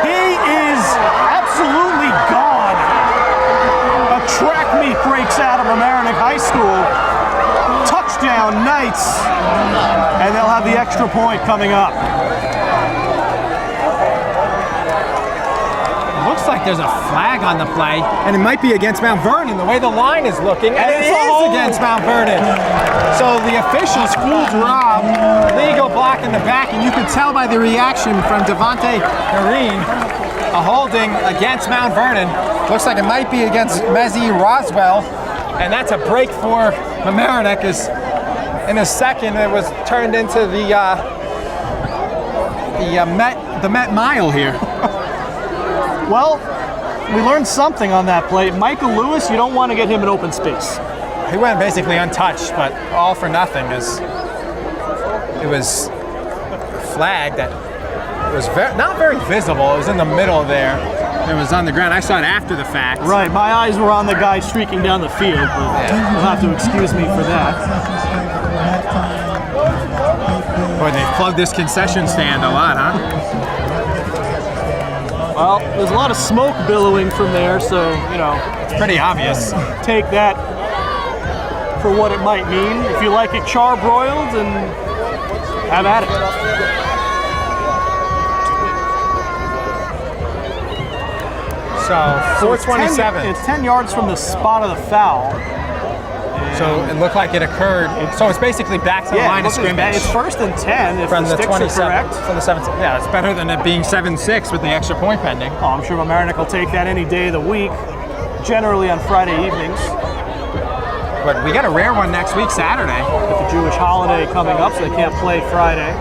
he is absolutely gone. A track meet breaks out of Mamaroneck High School. Touchdown Knights, and they'll have the extra point coming up. Looks like there's a flag on the play, and it might be against Mount Vernon, the way the line is looking, and it is against Mount Vernon. So the officials fooled Rob, legal block in the back, and you can tell by the reaction from Devontae Noreen, a holding against Mount Vernon. Looks like it might be against Mezzi Roswell, and that's a break for Mamaroneck. In a second, it was turned into the Met Mile here. Well, we learned something on that play. Michael Lewis, you don't want to get him in open space. He went basically untouched, but all for nothing. As it was a flag that was not very visible. It was in the middle there. It was on the ground. I saw it after the fact. Right, my eyes were on the guy streaking down the field, but you'll have to excuse me for that. Boy, they plugged this concession stand a lot, huh? Well, there's a lot of smoke billowing from there, so, it's pretty obvious. Take that for what it might mean. If you like it charbroiled, then have at it. So, 427. It's 10 yards from the spot of the foul. So it looked like it occurred. So it's basically back to the line of scrimmage. It's 1st and 10 if from the the sticks 27. are correct. From the 17. Yeah, it's better than it being 7-6 with the extra point pending. Oh, I'm sure Mamaroneck will take that any day of the week, generally on Friday evenings. But we got a rare one next week, Saturday. With the Jewish holiday coming up, so they can't play Friday.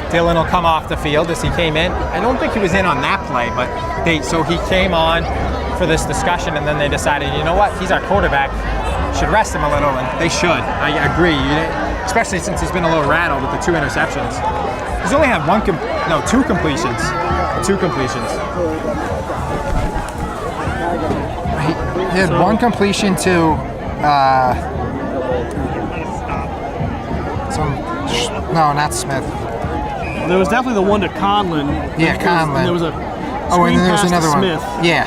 Dylan will come off the field as he came in. I don't think he was in on that play, but so he came on for this discussion, and then they decided, you know what, he's our quarterback, should rest him a little, and they should. I agree, especially since he's been a little rattled with the 2 interceptions. He's only had 2 completions. 2 completions. He had 1 completion to not Smith. There was definitely the one to Conlon. Yeah, Conlon. There was a and then there's another one. Smith. Yeah.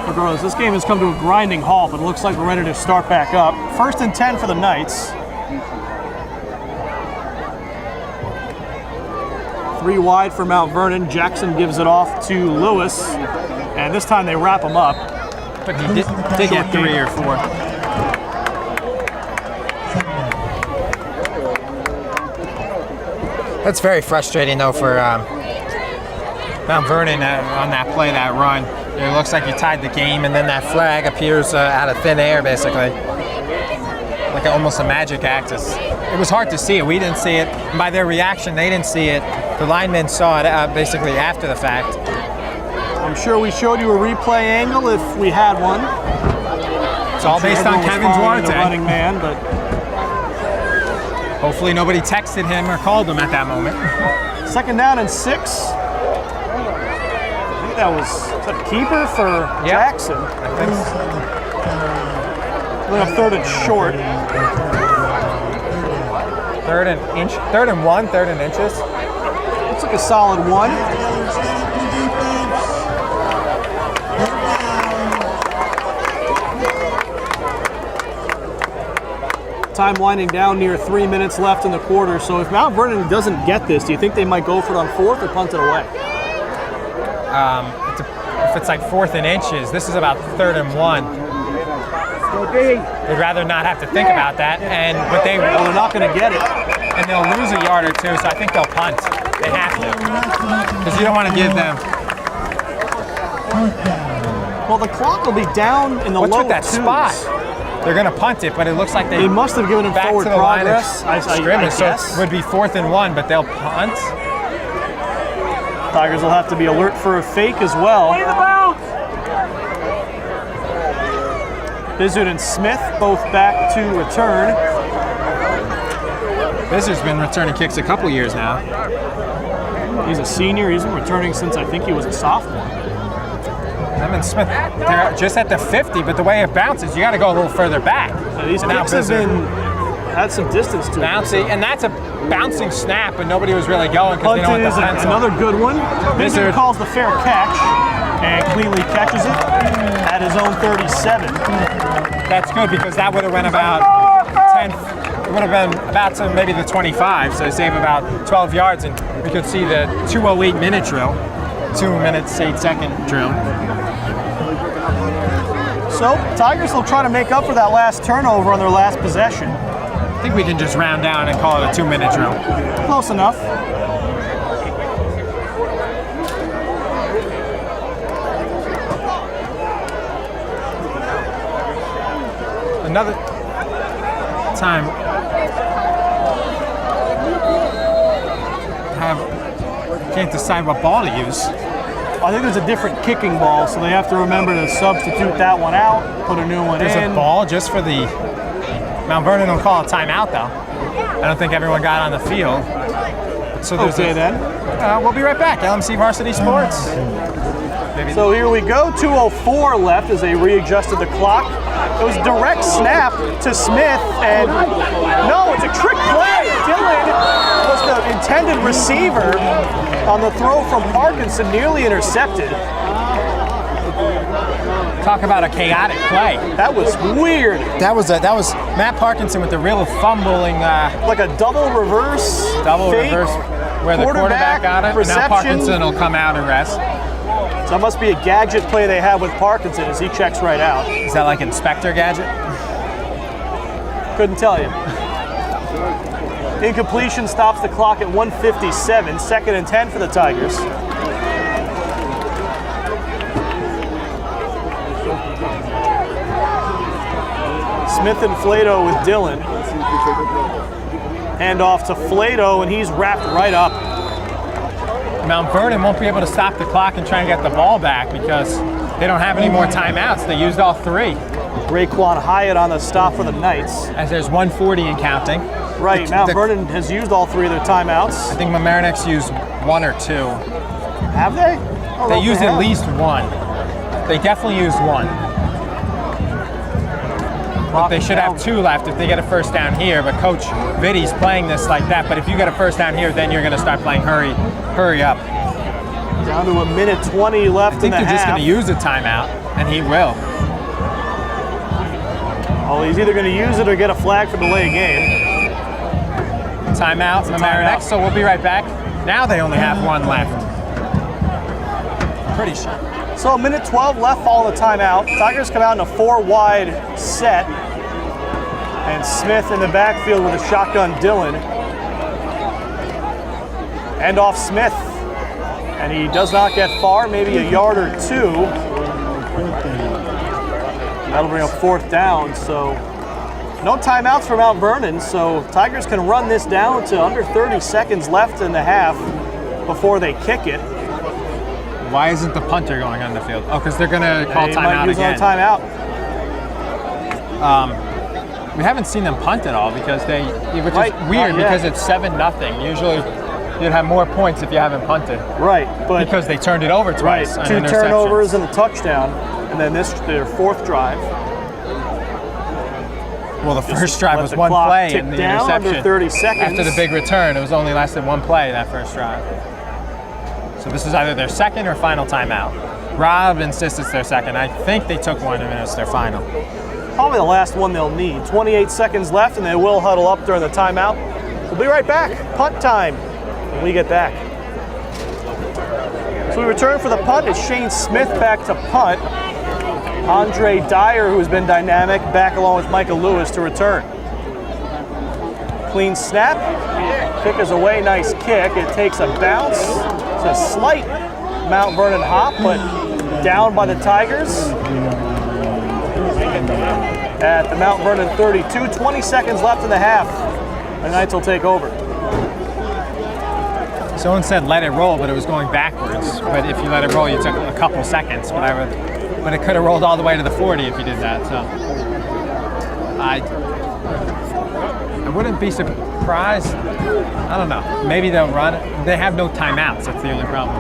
Regardless, this game has come to a grinding halt, but it looks like we're ready to start back up. 1st and 10 for the Knights. 3 wide for Mount Vernon. Jackson gives it off to Lewis, and this time they wrap him up. But he did get 3 or 4. That's very frustrating, though, for Mount Vernon on that play, that run. It looks like you tied the game, and then that flag appears out of thin air, basically. Like almost a magic act. It was hard to see it. We didn't see it. And by their reaction, they didn't see it. The linemen saw it basically after the fact. I'm sure we showed you a replay angle if we had one. It's all based on Kevin Duarte. The running man, but Hopefully nobody texted him or called him at that moment. 2nd down and 6. I think that was a keeper for Jackson. I think so. A 3rd and short. 3rd and 1, 3rd and inches. Looks like a solid 1. Time winding down, near 3 minutes left in the quarter. So if Mount Vernon doesn't get this, do you think they might go for it on 4th or punt it away? If it's like 4th and inches, this is about 3rd and 1. They'd rather not have to think about that, but they're not going to get it. And they'll lose a yard or two, so I think they'll punt. They have to, because you don't want to give them. Well, the clock will be down in the low What's with that twos. spot? They're going to punt it, but it looks like they must have given him back forward to the progress. line of scrimmage, so it would be 4th and 1, but they'll punt. Tigers will have to be alert for a fake as well. Bizzard and Smith both back to return. Bizzard's been returning kicks a couple years now. He's a senior. He's been returning since I think he was a sophomore. Them and Smith, they're just at the 50, but the way it bounces, you got to go a little further back. These kicks have had some distance to bouncy, and that's a bouncing snap, but nobody was really going because they don't want the fence. Another good one. Bizzard calls the fair catch and cleanly catches it at his own 37. That's good because that would have went about 10. It would have been about to maybe the 25, so save about 12 yards, and we could see the 2:08 minute drill, 2 minutes 8 second drill. So Tigers will try to make up for that last turnover on their last possession. I think we can just round down and call it a 2-minute drill. Close enough. Another time, can't decide what ball to use. I think there's a different kicking ball, so they have to remember to substitute that one out, put a new one in. There's a ball just for the Mount Vernon will call a timeout though. I don't think everyone got on the field. So there's then. We'll be right back. LMC Varsity Sports. So here we go. 2:04 left as they readjusted the clock. It was direct snap to Smith, and no, it's a trick play. Dylan was the intended receiver on the throw from Parkinson, nearly intercepted. Talk about a chaotic play. That was weird. That was Matt Parkinson with the real fumbling, like a double reverse, where the quarterback got it. Reception. Now Parkinson will come out and rest. So that must be a gadget play they have with Parkinson as he checks right out. Is that like Inspector Gadget? Couldn't tell you. Incompletion stops the clock at 1:57. 2nd and 10 for the Tigers. Smith and Flato with Dylan. Hand off to Flato, and he's wrapped right up. Mount Vernon won't be able to stop the clock and try and get the ball back because they don't have any more timeouts. They used all 3. Raekwon Hyatt on the stop for the Knights. As there's 1:40 and counting. Right, Mount Vernon has used all 3 of their timeouts. I think Mamaroneck's used 1 or 2. Have they? They used at least 1. They definitely used 1. But they should have 2 left if they get a first down here. But Coach Vitti's playing this like that. But if you get a first down here, then you're going to start playing hurry up. Down to 1:20 left in the half. I think they're just going to use a timeout, and he will. Oh, he's either going to use it or get a flag for delay game. Timeout, Mamaroneck, so we'll be right back. Now they only have 1 left. Pretty sure. So 1:12 left following the timeout. Tigers come out in a 4-wide set. And Smith in the backfield with a shotgun Dylan. Hand off Smith. And he does not get far, maybe a yard or 2. That'll bring up 4th down, so no timeouts for Mount Vernon, so Tigers can run this down to under 30 seconds left in the half before they kick it. Why isn't the punter going on the field? Oh, because they're going to call timeout again. Timeout. We haven't seen them punt at all because which Right. is weird because it's 7-0. Usually you'd have more points if you haven't punted. Right, but Because they turned it over twice. right, on 2 interceptions. turnovers and a touchdown, and then their 4th drive. Well, the first drive let was the 1 clock play tick and the down under interception. 30 seconds. After the big return, it was only lasted 1 play that first drive. So this is either their second or final timeout. Rob insists it's their second. I think they took one and it's their final. Probably the last one they'll need. 28 seconds left, and they will huddle up during the timeout. We'll be right back. Punt time when we get back. So we return for the punt. It's Shane Smith back to punt. Andre Dyer, who has been dynamic, back along with Michael Lewis to return. Clean snap. Kick is away. Nice kick. It takes a bounce. It's a slight Mount Vernon hop, but down by the Tigers. At the Mount Vernon 32, 20 seconds left in the half. The Knights will take over. Someone said let it roll, but it was going backwards. But if you let it roll, you took a couple seconds. But it could have rolled all the way to the 40 if you did that. So I wouldn't be surprised. I don't know. Maybe they'll run it. They have no timeouts. That's the only problem.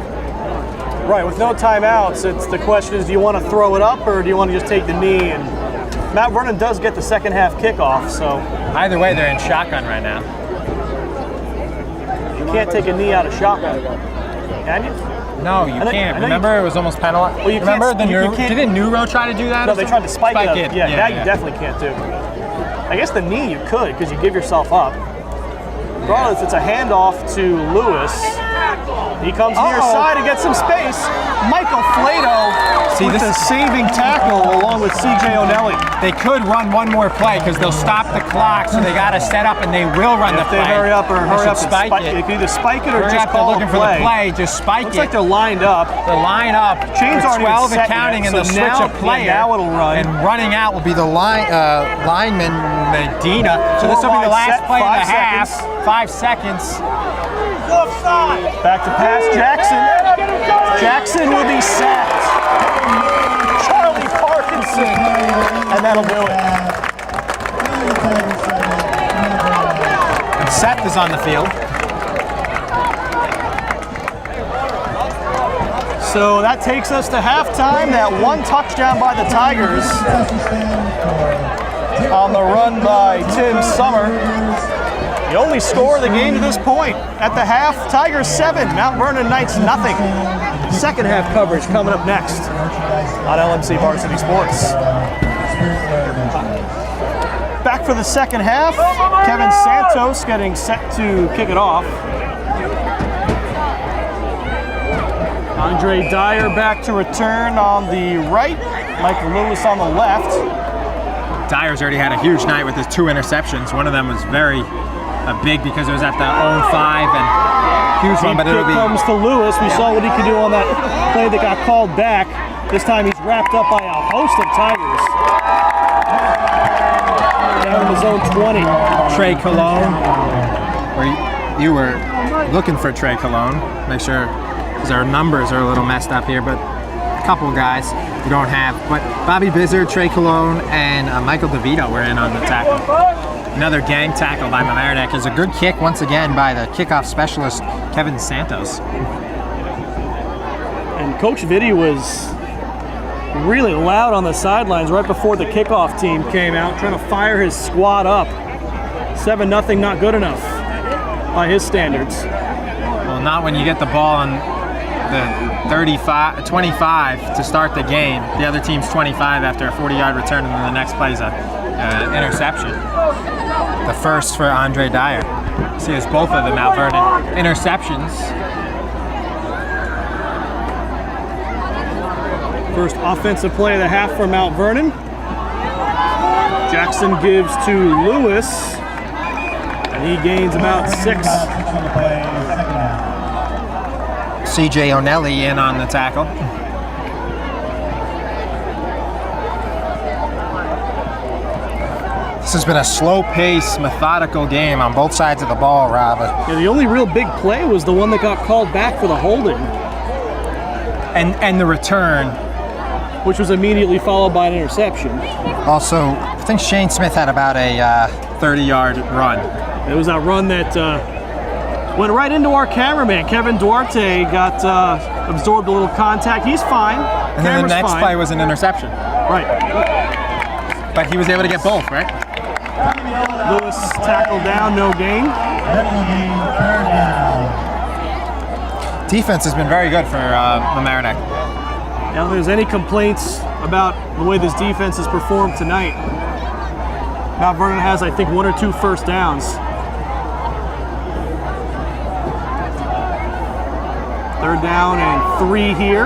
Right, with no timeouts, it's the question is, do you want to throw it up or do you want to just take the knee? And Mount Vernon does get the second half kickoff, so Either way, they're in shotgun right now. you can't take a knee out of shotgun, can you? No, you know- can't. I know Remember, it was almost penalized. Well, you can't- Remember, you can't- didn't Neuro try to do that? No, or they something? tried to spike it. it. Yeah, you definitely can't do. I guess the knee you could because you give yourself up. Regardless, it's a handoff to Lewis. He comes near side and gets some space. Michael Flato with the saving tackle along with CJ O'Nelly. They could run one more play because they'll stop the clock, so they got to set up and they will run the If play. they hurry up or hurry should up and spike it. They can either spike it or Hurry just up, they're call looking a for play. the play, just spike Looks it. like they're lined up. They'll line up. Chains for aren't even 12 set and counting, yet, and so they'll switch now- a player. yeah, now it'll run. And running out will be the lineman Medina. So this will be the Four-wide last set, play of 5 the half. seconds. 5 seconds. Back to pass, Jackson. Jackson will be sacked. Charlie Parkinson. And that'll do it. And Seth is on the field. So that takes us to halftime. That one touchdown by the Tigers on the run by Tim Summer. The only score of the game to this point. At the half, Tigers 7, Mount Vernon Knights nothing. Second half coverage coming up next on LMC Varsity Sports. Back for the second half. Kevin Santos getting set to kick it off. Andre Dyer back to return on the right. Michael Lewis on the left. Dyer's already had a huge night with his 2 interceptions. One of them was very big because it was at the 0-5 and huge one, but it'll Kick be. comes to Lewis. We saw what he could do on that play that got called back. This time he's wrapped up by a host of Tigers. Down in his own 20. Trey Cologne, where you were looking for Trey Cologne. Make sure, because our numbers are a little messed up here, but a couple of guys we don't have. But Bobby Bizzard, Trey Cologne, and Michael DeVito were in on the tackle. Another gang tackle by Mamaroneck. Is a good kick once again by the kickoff specialist, Kevin Santos. And Coach Vitti was really loud on the sidelines right before the kickoff team came out, trying to fire his squad up. 7-0, not good enough by his standards. Well, not when you get the ball on the 25 to start the game. The other team's 25 after a 40-yard return, and then the next play is an interception. The first for Andre Dyer. See, it's both of the Mount Vernon interceptions. First offensive play of the half for Mount Vernon. Jackson gives to Lewis, and he gains about 6. CJ O'Nelly in on the tackle. This has been a slow-paced, methodical game on both sides of the ball, Rob. Yeah, the only real big play was the one that got called back for the holding, And the return. which was immediately followed by an interception. Also, I think Shane Smith had about a 30-yard run. It was that run that went right into our cameraman. Kevin Duarte got absorbed a little contact. He's fine. And then the next fine. play was an interception. Right. But he was able to get both, right? Lewis tackled down, no gain. Defense has been very good for Mamaroneck. Now, if there's any complaints about the way this defense has performed tonight, Mount Vernon has, I think, 1 or 2 first downs. Third down and 3 here.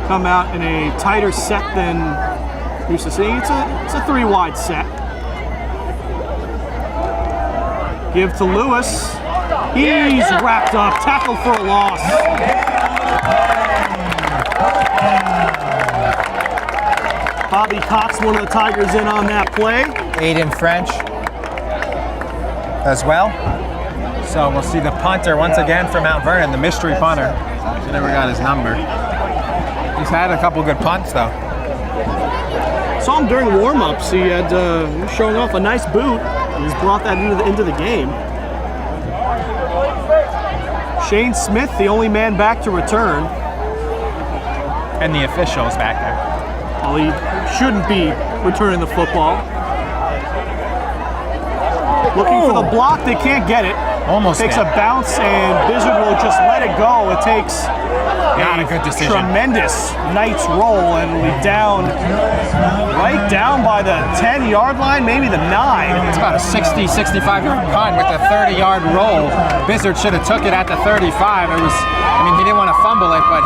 Come out in a tighter set than used to seeing. It's a 3 wide set. Give to Lewis. He's wrapped up. Tackle for a loss. Bobby Cox, one of the Tigers, in on that play. Aiden French as well. So we'll see the punter once again for Mount Vernon, the mystery punter. He never got his number. He's had a couple good punts though. Saw him during warm-ups. He had showing off a nice boot. He's brought that into the game. Shane Smith, the only man back to return. And the officials back there. Well, he shouldn't be returning the football. Looking for the block, they can't get it. Almost Takes there. a bounce, and Bizzard will just let it go. It takes Not a good decision. tremendous Knights roll, and we'll be down, right down by the 10-yard line, maybe the 9. It's about a 60, 65-yard punt with a 30-yard roll. Bizzard should have took it at the 35. It was, I mean, he didn't want to fumble it, but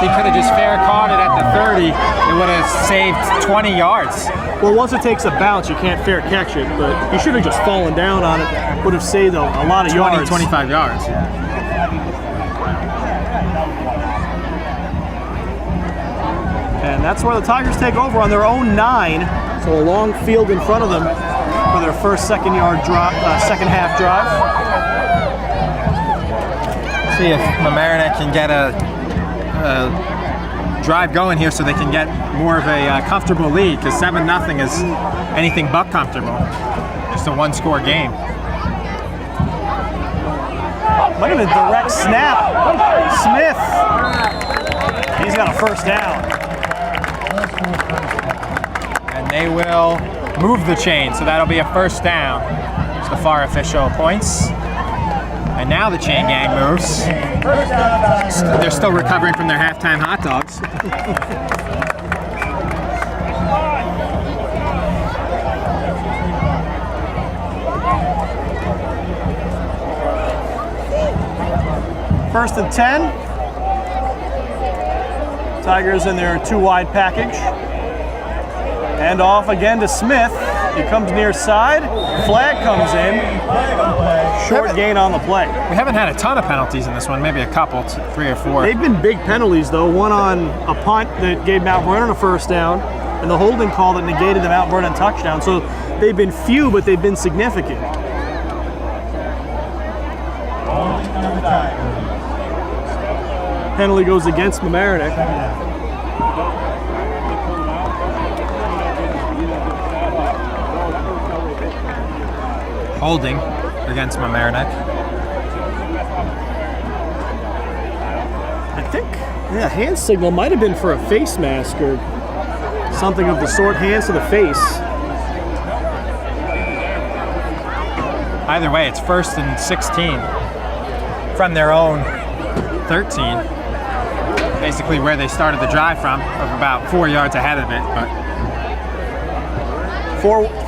he could have just fair caught it at the 30. It would have saved 20 yards. Well, once it takes a bounce, you can't fair catch it, but he should have just fallen down on it. Would have saved a lot of 20, yards. 25 yards. And that's where the Tigers take over on their own 9. So a long field in front of them for their first second half drive. See if Mamaroneck can get a drive going here so they can get more of a comfortable lead, because 7-0 is anything but comfortable. Just a 1-score game. Look at the direct snap. Smith. He's got a first down. And they will move the chain, so that'll be a first down. As the far official points. And now the chain gang moves. They're still recovering from their halftime hot dogs. First and 10. Tigers in their 2-wide package. And off again to Smith. He comes near side. Flag comes in. Short gain on the play. We haven't had a ton of penalties in this one, maybe a couple, 3 or 4. They've been big penalties, though. One on a punt that gave Mount Vernon a first down, and the holding call that negated the Mount Vernon touchdown. So they've been few, but they've been significant. Penalty goes against Mamaroneck. Holding against Mamaroneck. I think, yeah, hand signal might have been for a face mask or something of the sort. Hands to the face. Either way, it's 1st and 16 from their own 13. Basically where they started the drive from, of about 4 yards ahead of it. But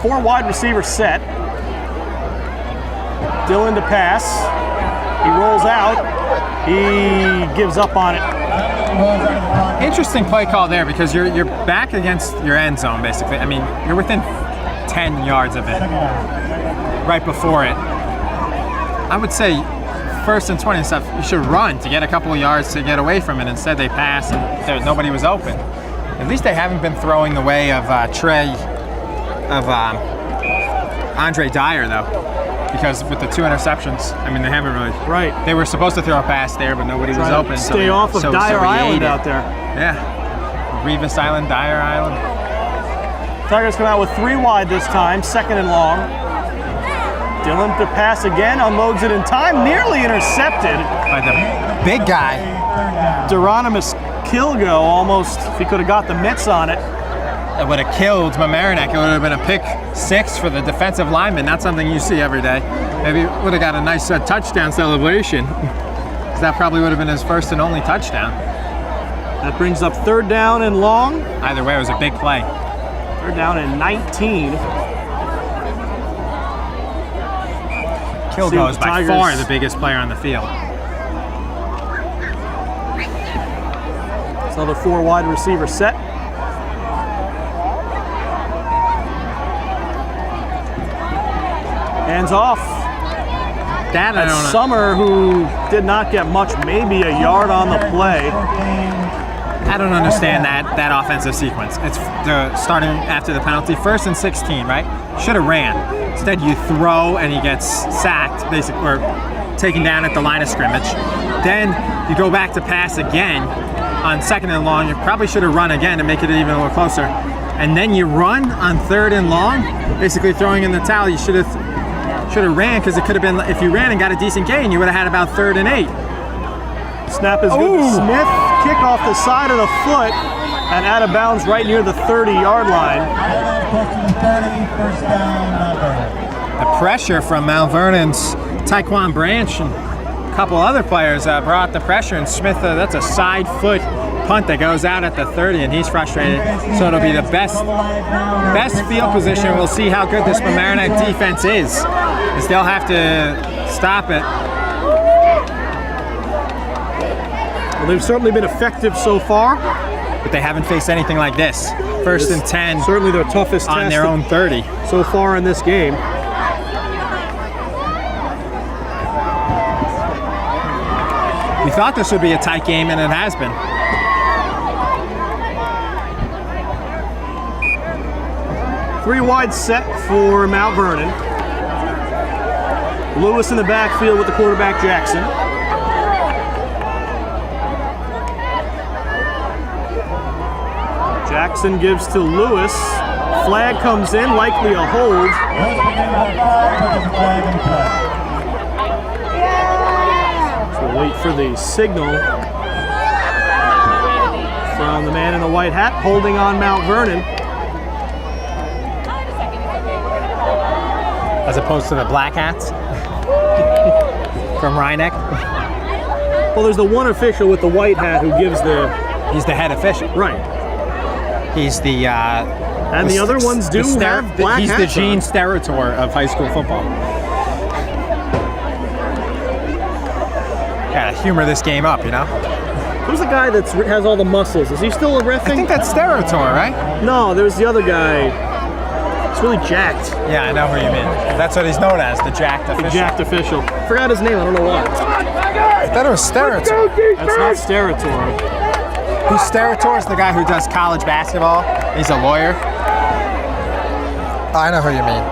Four wide receivers set. Dillon to pass. He rolls out. He gives up on it. interesting play call there, because you're back against your end zone basically. I mean, you're within 10 yards of it, right before it. I would say 1st and 20 and stuff, you should run to get a couple of yards to get away from it. Instead they pass and nobody was open. At least they haven't been throwing the way of Andre Dyer though, because with the 2 interceptions, I mean, they haven't really. Right. They were supposed to throw a pass there, but nobody was open. Stay off of Dyer Island out there. Yeah. Revis Island, Dyer Island. Tigers come out with 3 wide this time, 2nd and long. Dillon to pass again, unloads it in time, nearly intercepted By the big guy. Hieronymus Kilgo. Almost, if he could have got the mitts on it. It would have killed Mamaroneck. It would have been a pick 6 for the defensive lineman. Not something you see every day. Maybe would have got a nice touchdown celebration. That probably would have been his first and only touchdown. That brings up 3rd down and long. Either way, it was a big play. 3rd down and 19. Kilgo is by far the biggest player on the field. It's another 4 wide receiver set. Hands off. That's Summer, who did not get much, maybe a yard on the play. I don't understand that offensive sequence. It's starting after the penalty, 1st and 16, right? Should have ran. Instead, you throw and he gets sacked, basically, or taken down at the line of scrimmage. Then you go back to pass again on 2nd and long. You probably should have run again to make it even a little closer. And then you run on 3rd and long, basically throwing in the towel. You should have ran, because it could have been, if you ran and got a decent gain, you would have had about 3rd and 8. Snap is good to Smith. Kick off the side of the foot and out of bounds right near the 30-yard line. The pressure from Mount Vernon's Taekwon Branch and a couple other players brought the pressure, and Smith, that's a side foot punt that goes out at the 30, and he's frustrated. So it'll be the best field position. We'll see how good this Mamaroneck defense is they'll have to stop it. Well, they've certainly been effective so far, but they haven't faced anything like this. 1st and 10. Certainly their toughest on test their own 30 so far in this game. We thought this would be a tight game, and it has been. Three wide set for Mount Vernon. Lewis in the backfield with the quarterback, Jackson. Jackson gives to Lewis. Flag comes in, likely a hold. So we'll wait for the signal from the man in the white hat, holding on Mount Vernon. As opposed to the black hats from Rhinebeck. Well, there's the one official with the white hat who gives the... He's the head official. Right. He's the... and the other ones do have black hats. He's the Gene Steratore of high school football. Gotta humor this game up, you know? Who's the guy that has all the muscles? Is he still a reffing? I think that's Steratore, right? No, there's the other guy. He's really jacked. Yeah, I know who you mean. That's what he's known as, the jacked official. The jacked official. Forgot his name, I don't know why. I thought it was Steratore. That's not Steratore. Who's Steratore? Is the guy who does college basketball. He's a lawyer. Oh, I know who you mean.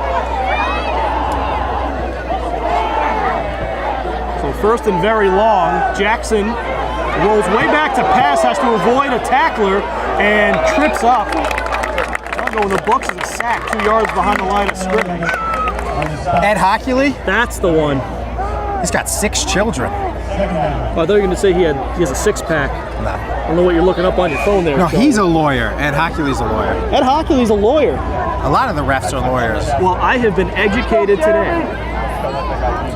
So 1st and very long. Jackson rolls way back to pass, has to avoid a tackler, and trips up. I'll go in the books as a sack, 2 yards behind the line of scrimmage. Ed Hockley? That's the one. He's got 6 children. Oh, I thought you were going to say he has a 6-pack. No. I don't know what you're looking up on your phone there. No, Charlie. he's a lawyer. Ed Hockley's a lawyer. Ed Hockley's a lawyer. A lot of the refs are lawyers. Well, I have been educated today.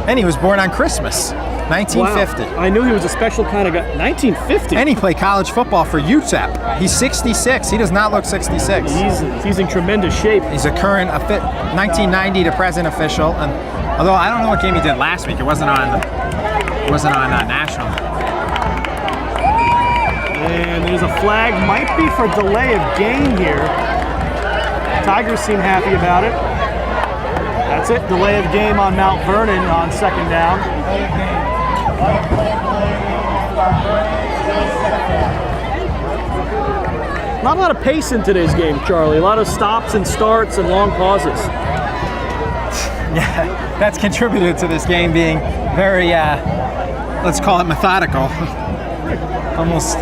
And he was born on Christmas, 1950. Wow. I knew he was a special kind of guy. 1950? And he played college football for UTEP. He's 66. He does not look 66. He's in tremendous shape. He's a current 1990 to present official. And although I don't know what game he did last week, it wasn't on national. And there's a flag, might be for delay of game here. Tigers seem happy about it. That's it, delay of game on Mount Vernon on 2nd down. Not a lot of pace in today's game, Charlie. A lot of stops and starts and long pauses. Yeah, that's contributed to this game being very, let's call it methodical. Almost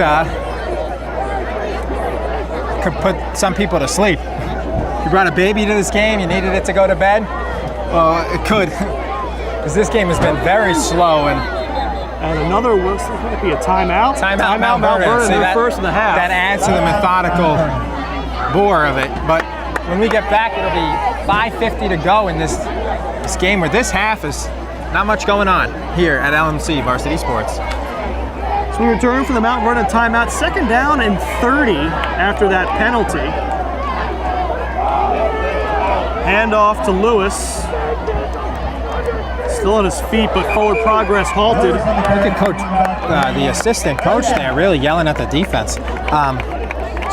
could put some people to sleep. you brought a baby to this game, you needed it to go to bed, well, it could. Because this game has been very slow. And another looks like it might be a timeout. Timeout Mount Vernon. Their first in the half. That adds to the methodical bore of it. But when we get back, it'll be 5:50 to go in this game where this half is not much going on here at LMC Varsity Sports. So we return for the Mount Vernon timeout. 2nd down and 30 after that penalty. Handoff to Lewis. Still on his feet, but forward progress halted. Look at Coach, the assistant coach there, really yelling at the defense.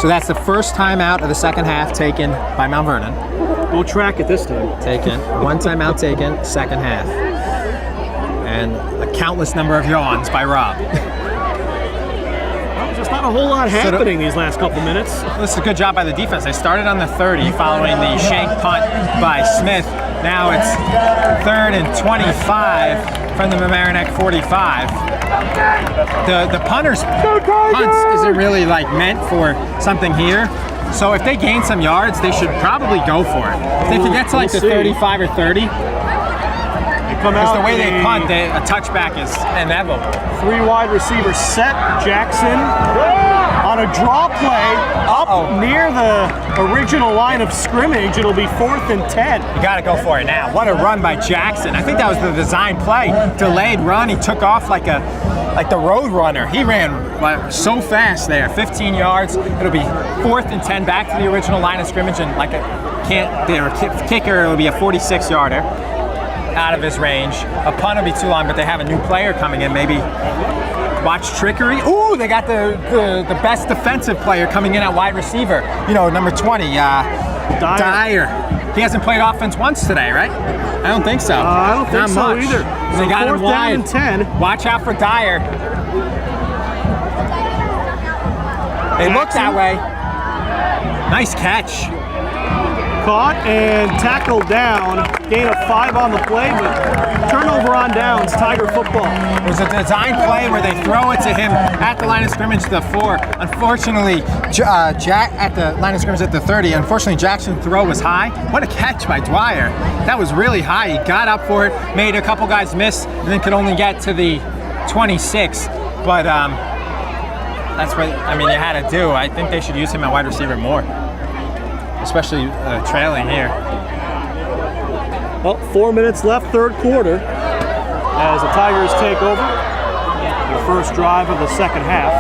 So that's the first timeout of the second half taken by Mount Vernon. We'll track it this time. Taken. One timeout taken, second half. And a countless number of yawns by Rob. Just not a whole lot happening these last couple minutes. This is a good job by the defense. They started on the 30 following the shank punt by Smith. Now it's 3rd and 25 from the Mamaroneck 45. The punter's punts isn't really like meant for something here. So if they gain some yards, they should probably go for it. If they can get to like the 35 or 30, because the way they punt, a touchback is inevitable. 3 wide receivers set. Jackson on a draw play up near the original line of scrimmage. It'll be 4th and 10. You got to go for it now. What a run by Jackson. I think that was the design play. Delayed run. He took off like the road runner. He ran so fast there. 15 yards. It'll be 4th and 10 back to the original line of scrimmage, and like a kicker, it'll be a 46-yarder. Out of his range. A punt will be too long, but they have a new player coming in. Maybe watch trickery. Ooh, they got the best defensive player coming in at wide receiver. You know, number 20, Dyer. He hasn't played offense once today, right? I don't think so. I don't think so either. They got him 4th wide. down and 10. Watch out for Dyer. They look that way. Nice catch. Caught and tackled down. Gain of 5 on the play, but turnover on downs. Tiger football. It was a design play where they throw it to him at the line of scrimmage to the 4. Unfortunately, Jack at the line of scrimmage at the 30. Unfortunately, Jackson's throw was high. What a catch by Dwyer. That was really high. He got up for it, made a couple guys miss, and then could only get to the 26. But that's what, I mean, you had to do. I think they should use him at wide receiver more, especially trailing here. Well, 4 minutes left, 3rd quarter, as the Tigers take over the first drive of the second half.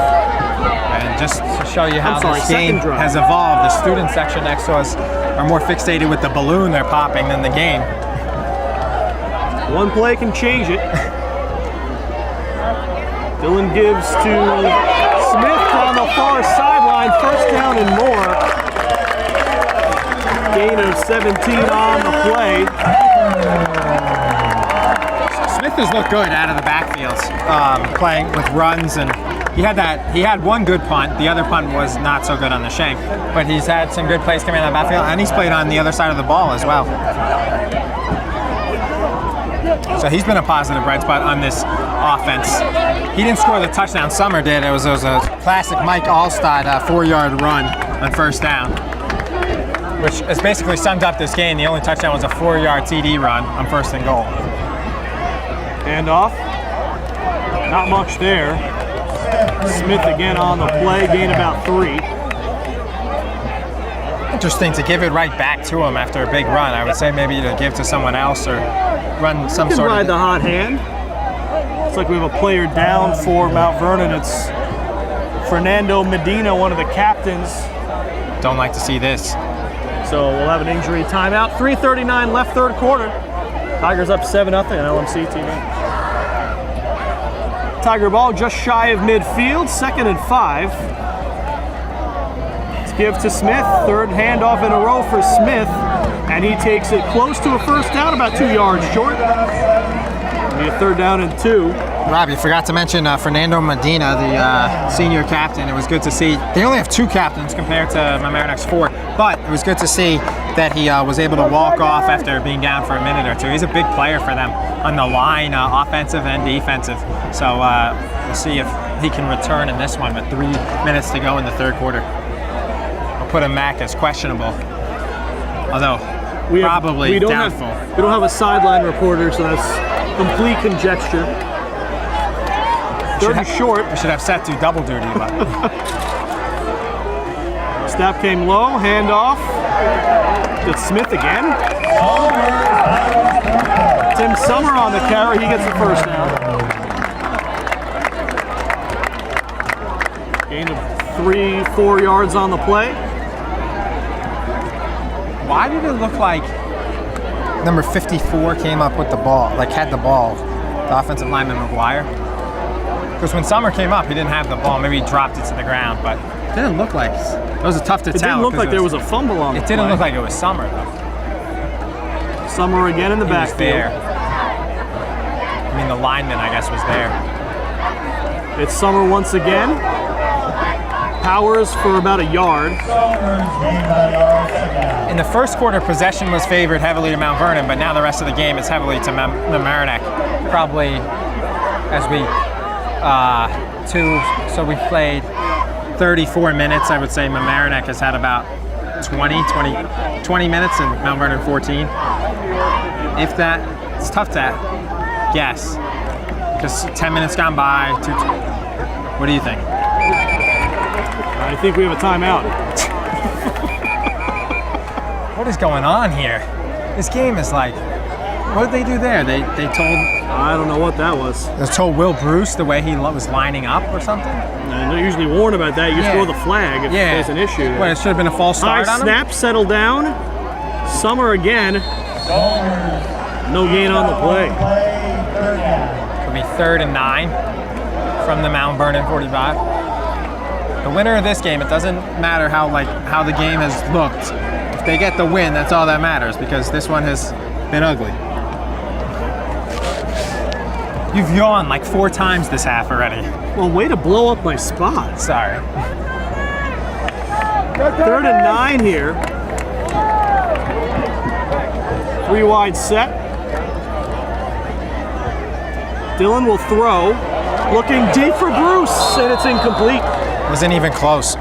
And just to show you how this game has evolved, the student section next to us are more fixated with the balloon they're popping than the game. One play can change it. Dylan gives to Smith down the far sideline, 1st down and more. Gain of 17 on the play. Smith has looked good out of the backfield, playing with runs, and he had one good punt. The other punt was not so good on the shank, but he's had some good plays coming out of the backfield, and he's played on the other side of the ball as well. So he's been a positive bright spot on this offense. He didn't score the touchdown. Summer did. It was a classic Mike Allstad 4-yard run on 1st down, which has basically summed up this game. The only touchdown was a 4-yard TD run on 1st and goal. Handoff. Not much there. Smith again on the play, gain about 3. Interesting to give it right back to him after a big run. I would say maybe to give to someone else or run some sort of... ride the hot hand. Looks like we have a player down for Mount Vernon. It's Fernando Medina, one of the captains. Don't like to see this. So we'll have an injury timeout. 3:39 left, 3rd quarter. Tigers up 7-0 on LMC TV. Tiger ball just shy of midfield, 2nd and 5. Let's give to Smith. 3rd handoff in a row for Smith, and he takes it close to a 1st down, about 2 yards short. It'll be a 3rd down and 2. Rob, you forgot to mention Fernando Medina, the senior captain. It was good to see. They only have 2 captains compared to Mamaroneck's 4, but it was good to see that he was able to walk off after being down for a minute or 2. He's a big player for them on the line, offensive and defensive. So we'll see if he can return in this one with 3 minutes to go in the 3rd quarter. I'll put him back as questionable. Although, We probably don't doubtful. we don't have a sideline reporter, so that's complete conjecture. Third and short. We should have set to double duty, but Snap came low, handoff. To Smith again. Tim Summer on the carry, he gets the first down. Gain of 3-4 yards on the play. why did it look like number 54 came up with the ball, like had the ball, the offensive lineman McGuire? Because when Summer came up, he didn't have the ball. Maybe he dropped it to the ground, but it didn't look like it was tough to tell. It didn't look like there was a fumble on the It didn't play. look like it was Summer though. Summer again in the He was backfield. there. I mean, the lineman, I guess, was there. It's Summer once again. Powers for about a yard. In the first quarter, possession was favored heavily to Mount Vernon, but now the rest of the game is heavily to Mamaroneck. Probably as we so we played 34 minutes. I would say Mamaroneck has had about 20 minutes and Mount Vernon 14. If that, it's tough to guess because 10 minutes gone by. What do you think? I think we have a timeout. What is going on here? This game is like, what did they do there? They told, I don't know what that was. they told Will Bruce the way he was lining up or something? And they're usually warned about that. You just throw the flag if there's an issue. What, it should have been a false start High on him? snap, settle down. Summer again. No gain on the play. It'll be 3rd and 9 from the Mount Vernon 45. The winner of this game, it doesn't matter how the game has looked. If they get the win, that's all that matters because this one has been ugly. You've yawned like 4 times this half already. Well, way to blow up my spot. Sorry. 3rd and 9 here. 3 wide set. Dylan will throw. Looking deep for Bruce, and it's incomplete. Wasn't even close.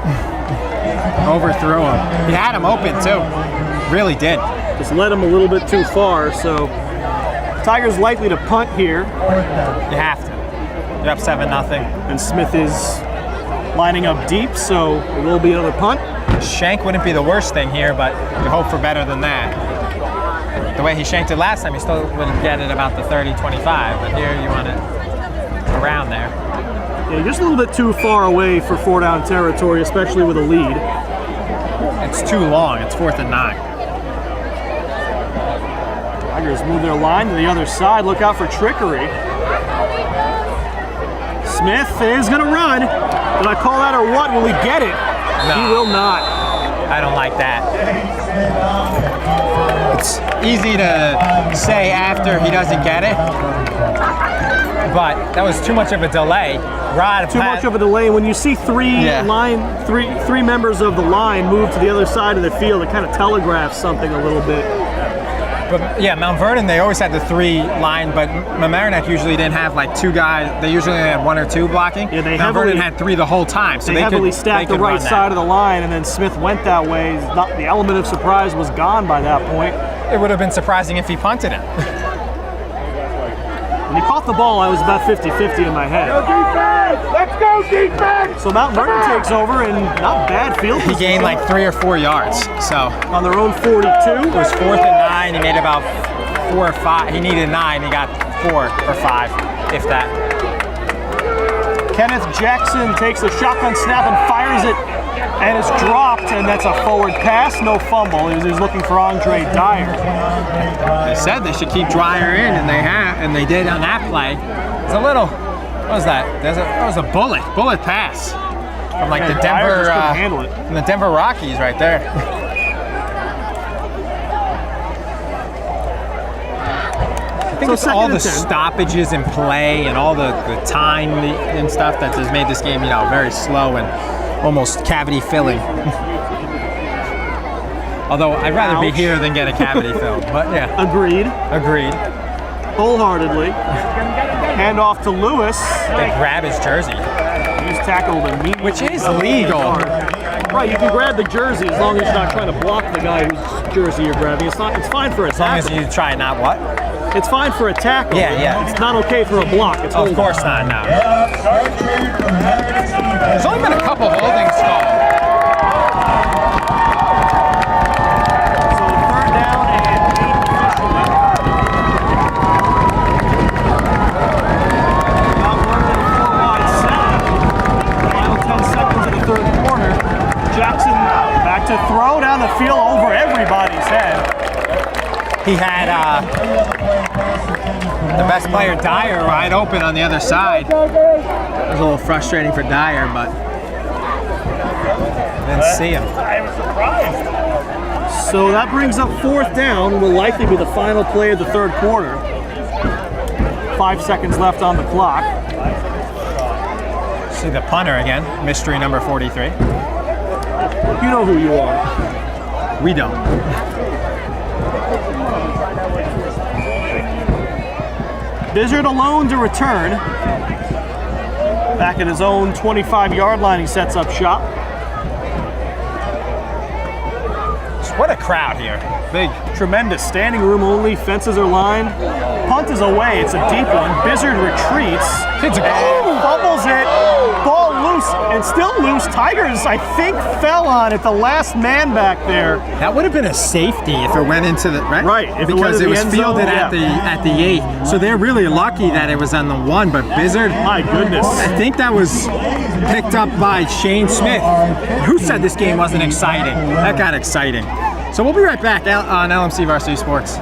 Overthrew him. He had him open too. Really did. Just led him a little bit too far, so Tigers likely to punt here. You have to. You're up 7-0. And Smith is lining up deep, so it will be another punt. Shank wouldn't be the worst thing here, but you hope for better than that. The way he shanked it last time, he still wouldn't get it about the 30-25, but here you want it around there. Yeah, just a little bit too far away for 4-down territory, especially with a lead. It's too long. It's 4th and 9. Tigers move their line to the other side. Look out for trickery. Smith is going to run. Did I call that or what? Will he get it? No. He will not. I don't like that. It's easy to say after he doesn't get it, but that was too much of a delay. Too much of a delay. When you see three members of the line move to the other side of the field, it kind of telegraphs something a little bit. But yeah, Mount Vernon, they always had the 3 line, but Mamaroneck usually didn't have like 2 guys. They usually only had 1 or 2 blocking. Yeah, Mount Vernon had 3 the whole time. So they heavily stacked the right side of the line, and then Smith went that way. The element of surprise was gone by that point. It would have been surprising if he punted it. When he caught the ball, I was about 50-50 in my head. Go defense! Let's go defense! So Mount Vernon takes over, and not bad field He position. gained like 3 or 4 yards. So On their own 42. it was 4th and 9. He made about 4 or 5. He needed 9. He got 4 or 5, if that. Kenneth Jackson takes the shotgun snap and fires it, and it's dropped, and that's a forward pass, no fumble. He was looking for Andre Dyer. They said they should keep Dreyer in, and they did on that play. It's a little, what was that? That was a bullet pass from like the Dyer Denver, just couldn't handle it. from the Denver Rockies right there. I think it's all the stoppages in play and all the time and stuff that has made this game, very slow and almost cavity filling. Although I'd rather be here than get a cavity fill, but yeah. Agreed. Wholeheartedly. Hand off to Lewis. They grab his jersey. He's tackled immediately. Which is legal. Right, you can grab the jersey as long as you're not trying to block the guy whose jersey you're grabbing. It's fine for a tackle. As long as you try not what? It's fine for a tackle. Yeah. It's not okay for a block. It's Of course not, no. There's only been a couple holdings called. So 3rd down and 8 officially. Mount Vernon 4-wide set. Final 10 seconds of the 3rd quarter. Jackson back to throw down the field over everybody's head. He had the best player, Dyer, wide open on the other side. It was a little frustrating for Dyer, but didn't see him. I was surprised. So that brings up 4th down. Will likely be the final play of the 3rd quarter. 5 seconds left on the clock. See the punter again, mystery number 43. You know who you are. We don't. Bizzard alone to return. Back at his own 25-yard line, he sets up shop. What a crowd here. Big. Tremendous. Standing room only. Fences are lined. Punt is away. It's a deep one. Bizzard retreats. Fumbles it. Ball loose and still loose. Tigers, I think, fell on it. The last man back there. That would have been a safety if it went into the right. Right, if it went because to it the was end zone, fielded at the 8. So they're really lucky that it was on the 1. But Bizzard, My goodness. I think that was picked up by Shane Smith, who said this game wasn't exciting. That got exciting. So we'll be right back on LMC Varsity Sports.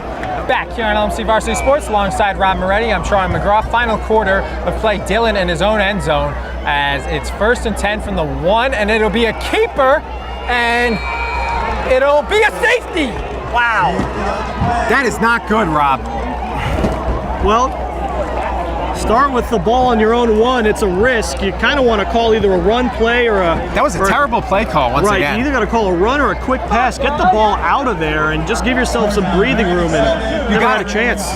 Back here on LMC Varsity Sports alongside Rob Moretti. I'm Charlie McGraw. Final quarter of play. Dylan in his own end zone as it's 1st and 10 from the 1, and it'll be a keeper, and it'll be a safety. Wow. That is not good, Rob. Well, start with the ball on your own 1. It's a risk. You kind of want to call either a run play or a... That was a terrible play call once right, again. you either got to call a run or a quick pass. Get the ball out of there and just give yourself some breathing room, and you got a chance.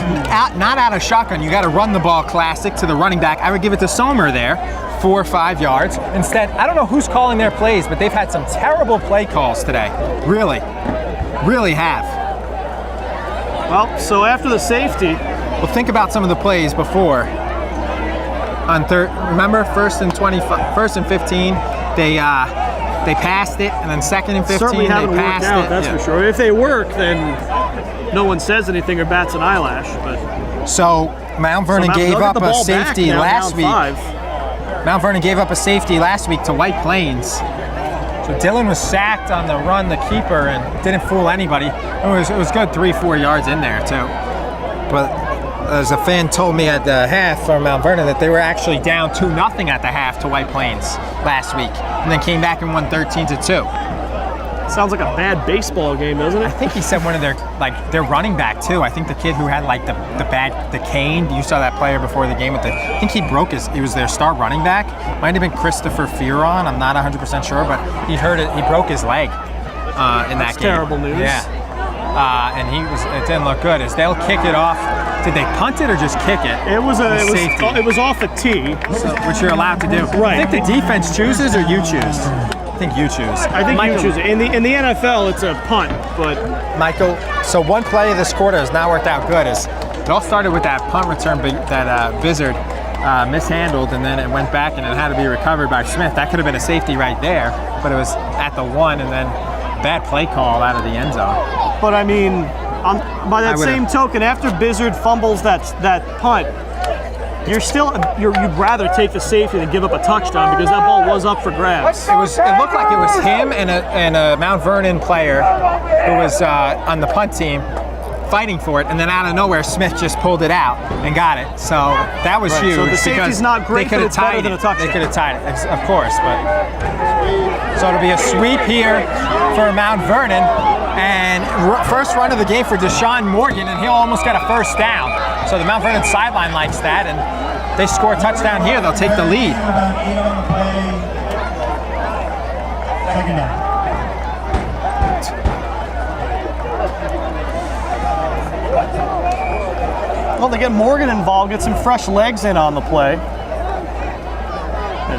Not out of shotgun. You got to run the ball classic to the running back. I would give it to Sommer there, 4 or 5 yards. Instead, I don't know who's calling their plays, but they've had some terrible play calls today. Really have. Well, so after the safety... Well, think about some of the plays before. On third, remember, 1st and 15, they passed it, and then 2nd and 15, certainly haven't they worked passed out, it. that's for sure. If they work, then no one says anything or bats an eyelash. But so Mount Vernon gave up a safety last week. Mount Vernon gave up a safety last week to White Plains. So Dylan was sacked on the run, the keeper, and didn't fool anybody. It was good 3-4 yards in there too. But as a fan told me at the half from Mount Vernon that they were actually down 2-0 at the half to White Plains last week, and then came back and won 13-2. sounds like a bad baseball game, doesn't it? I think he said one of their running back too. I think the kid who had the cane. You saw that player before the game with I think he broke he was their star running back. Might have been Christopher Fearon. I'm not 100% sure, but he broke his leg in that game. Terrible news. Yeah. And it didn't look good. As they'll kick it off. Did they punt it or just kick it? It was off a tee, which you're allowed to do. Right. I think the defense chooses or you choose. I think you choose. I think you choose it. In the NFL, it's a punt, but Michael. So one play of this quarter has not worked out good. It all started with that punt return that Bizzard mishandled, and then it went back and it had to be recovered by Smith. That could have been a safety right there, but it was at the 1, and then bad play call out of the end zone. But I mean, by that same token, after Bizzard fumbles that punt, you'd rather take the safety than give up a touchdown because that ball was up for grabs. It looked like it was him and a Mount Vernon player who was on the punt team fighting for it, and then out of nowhere Smith just pulled it out and got it. So that was huge. So the safety's not great, but it's better than a touchdown. They could have tied it, of course. But so it'll be a sweep here for Mount Vernon, and first run of the game for Deshaun Morgan, and he'll almost get a first down. So the Mount Vernon sideline likes that, and they score a touchdown here, they'll take the lead. Second down. Well, they get Morgan involved, get some fresh legs in on the play.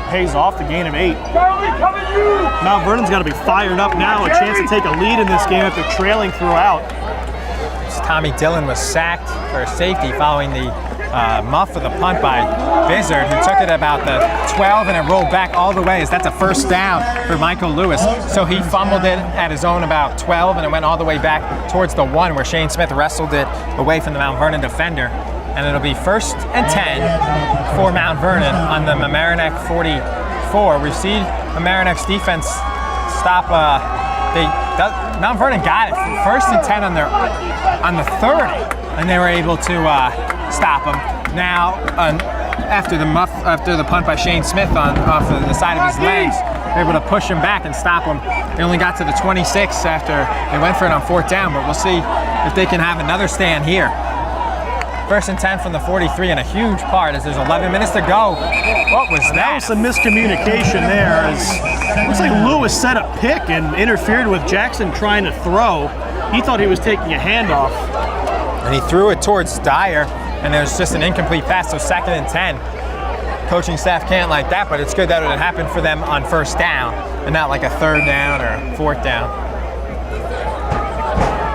pays off, the gain of 8. Mount Vernon's got to be fired up now, a chance to take a lead in this game after trailing throughout. Tommy Dillon was sacked for a safety following the muff of the punt by Vizard, who took it about the 12 and it rolled back all the way, as that's a first down for Michael Lewis. So he fumbled it at his own about 12 and it went all the way back towards the 1 where Shane Smith wrestled it away from the Mount Vernon defender. And it'll be 1st and 10 for Mount Vernon on the Mamaroneck 44. We've seen Mamaroneck's defense stop. Mount Vernon got it. 1st and 10 on the 30, and they were able to stop them. Now, after the punt by Shane Smith off of the side of his legs, they're able to push him back and stop him. They only got to the 26 after they went for it on 4th down, but we'll see if they can have another stand here. 1st and 10 from the 43, and a huge part as there's 11 minutes to go. What was that? That was some miscommunication there. Looks like Lewis set a pick and interfered with Jackson trying to throw. He thought he was taking a handoff. And he threw it towards Dyer, and there's just an incomplete pass, so 2nd and 10. Coaching staff can't like that, but it's good that it happened for them on 1st down and not like a 3rd down or 4th down.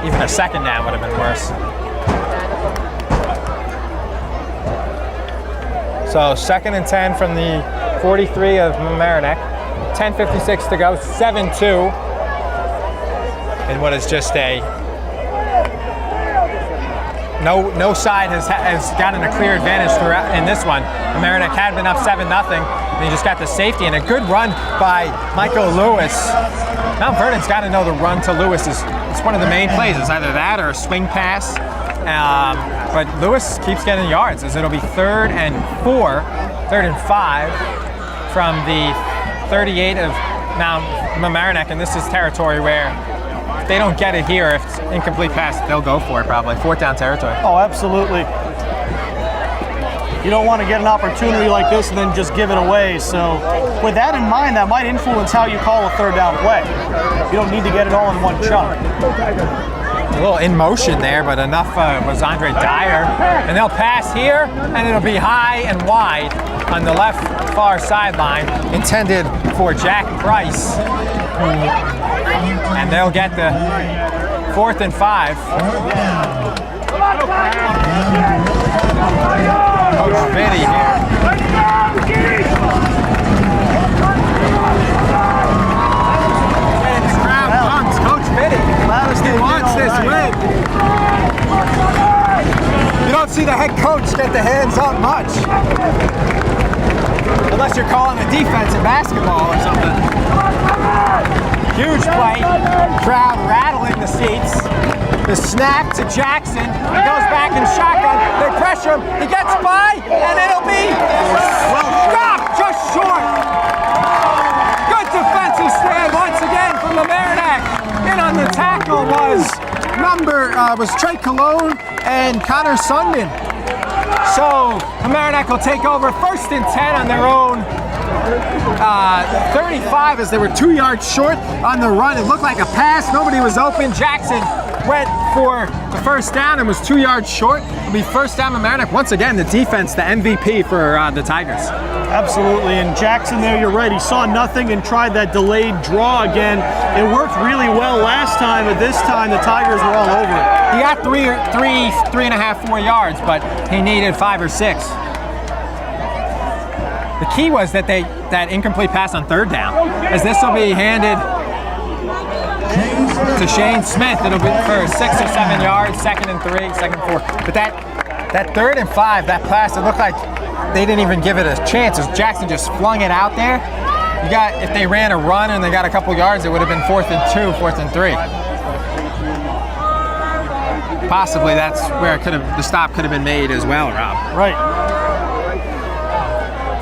Even a 2nd down would have been worse. So 2nd and 10 from the 43 of Mamaroneck. 10:56 to go, 7-2. And what is just no side has gotten a clear advantage throughout in this one. Mamaroneck had been up 7-0, and he just got the safety and a good run by Michael Lewis. Mount Vernon's got to know the run to Lewis is one of the main plays. It's either that or a swing pass. But Lewis keeps getting yards, as it'll be 3rd and 5 from the 38 of Mount Mamaroneck, and this is territory where if they don't get it here, if it's incomplete pass, they'll go for it probably. 4th down territory. Oh, absolutely. You don't want to get an opportunity like this and then just give it away. So with that in mind, that might influence how you call a 3rd down play. You don't need to get it all in one chunk. A little in motion there, but enough was Andre Dyer. And they'll pass here, and it'll be high and wide on the left far sideline, intended for Jack Price. And they'll get the 4th and 5. Coach Biddy here. And this crowd comes. Coach Biddy. He wants this win. You don't see the head coach get the hands up much. Unless you're calling the defense in basketball or something. Huge play. Crowd rattling the seats. The snap to Jackson. He goes back in shotgun. They pressure him. He gets by, and it'll be stopped just short. Good defensive stand once again from Mamaroneck. In on the tackle was Trey Cologne and Connor Sundman. So Mamaroneck will take over 1st and 10 on their own 35, as they were 2 yards short on the run. It looked like a pass. Nobody was open. Jackson went for the 1st down and was 2 yards short. It'll be 1st down Mamaroneck. Once again, the defense, the MVP for the Tigers. Absolutely, and Jackson there, you're right, he saw nothing and tried that delayed draw again. It worked really well last time, but this time the Tigers were all over it. He got 3.5, 4 yards, but he needed 5 or 6. The key was that that incomplete pass on 3rd down, as this will be handed to Shane Smith. It'll be for 6 or 7 yards, 2nd and 3, 2nd and 4. But that 3rd and 5, that pass, it looked like they didn't even give it a chance, as Jackson just flung it out there. If they ran a run and they got a couple yards, it would have been 4th and 2, 4th and 3. Possibly that's where the stop could have been made as well, Rob. Right.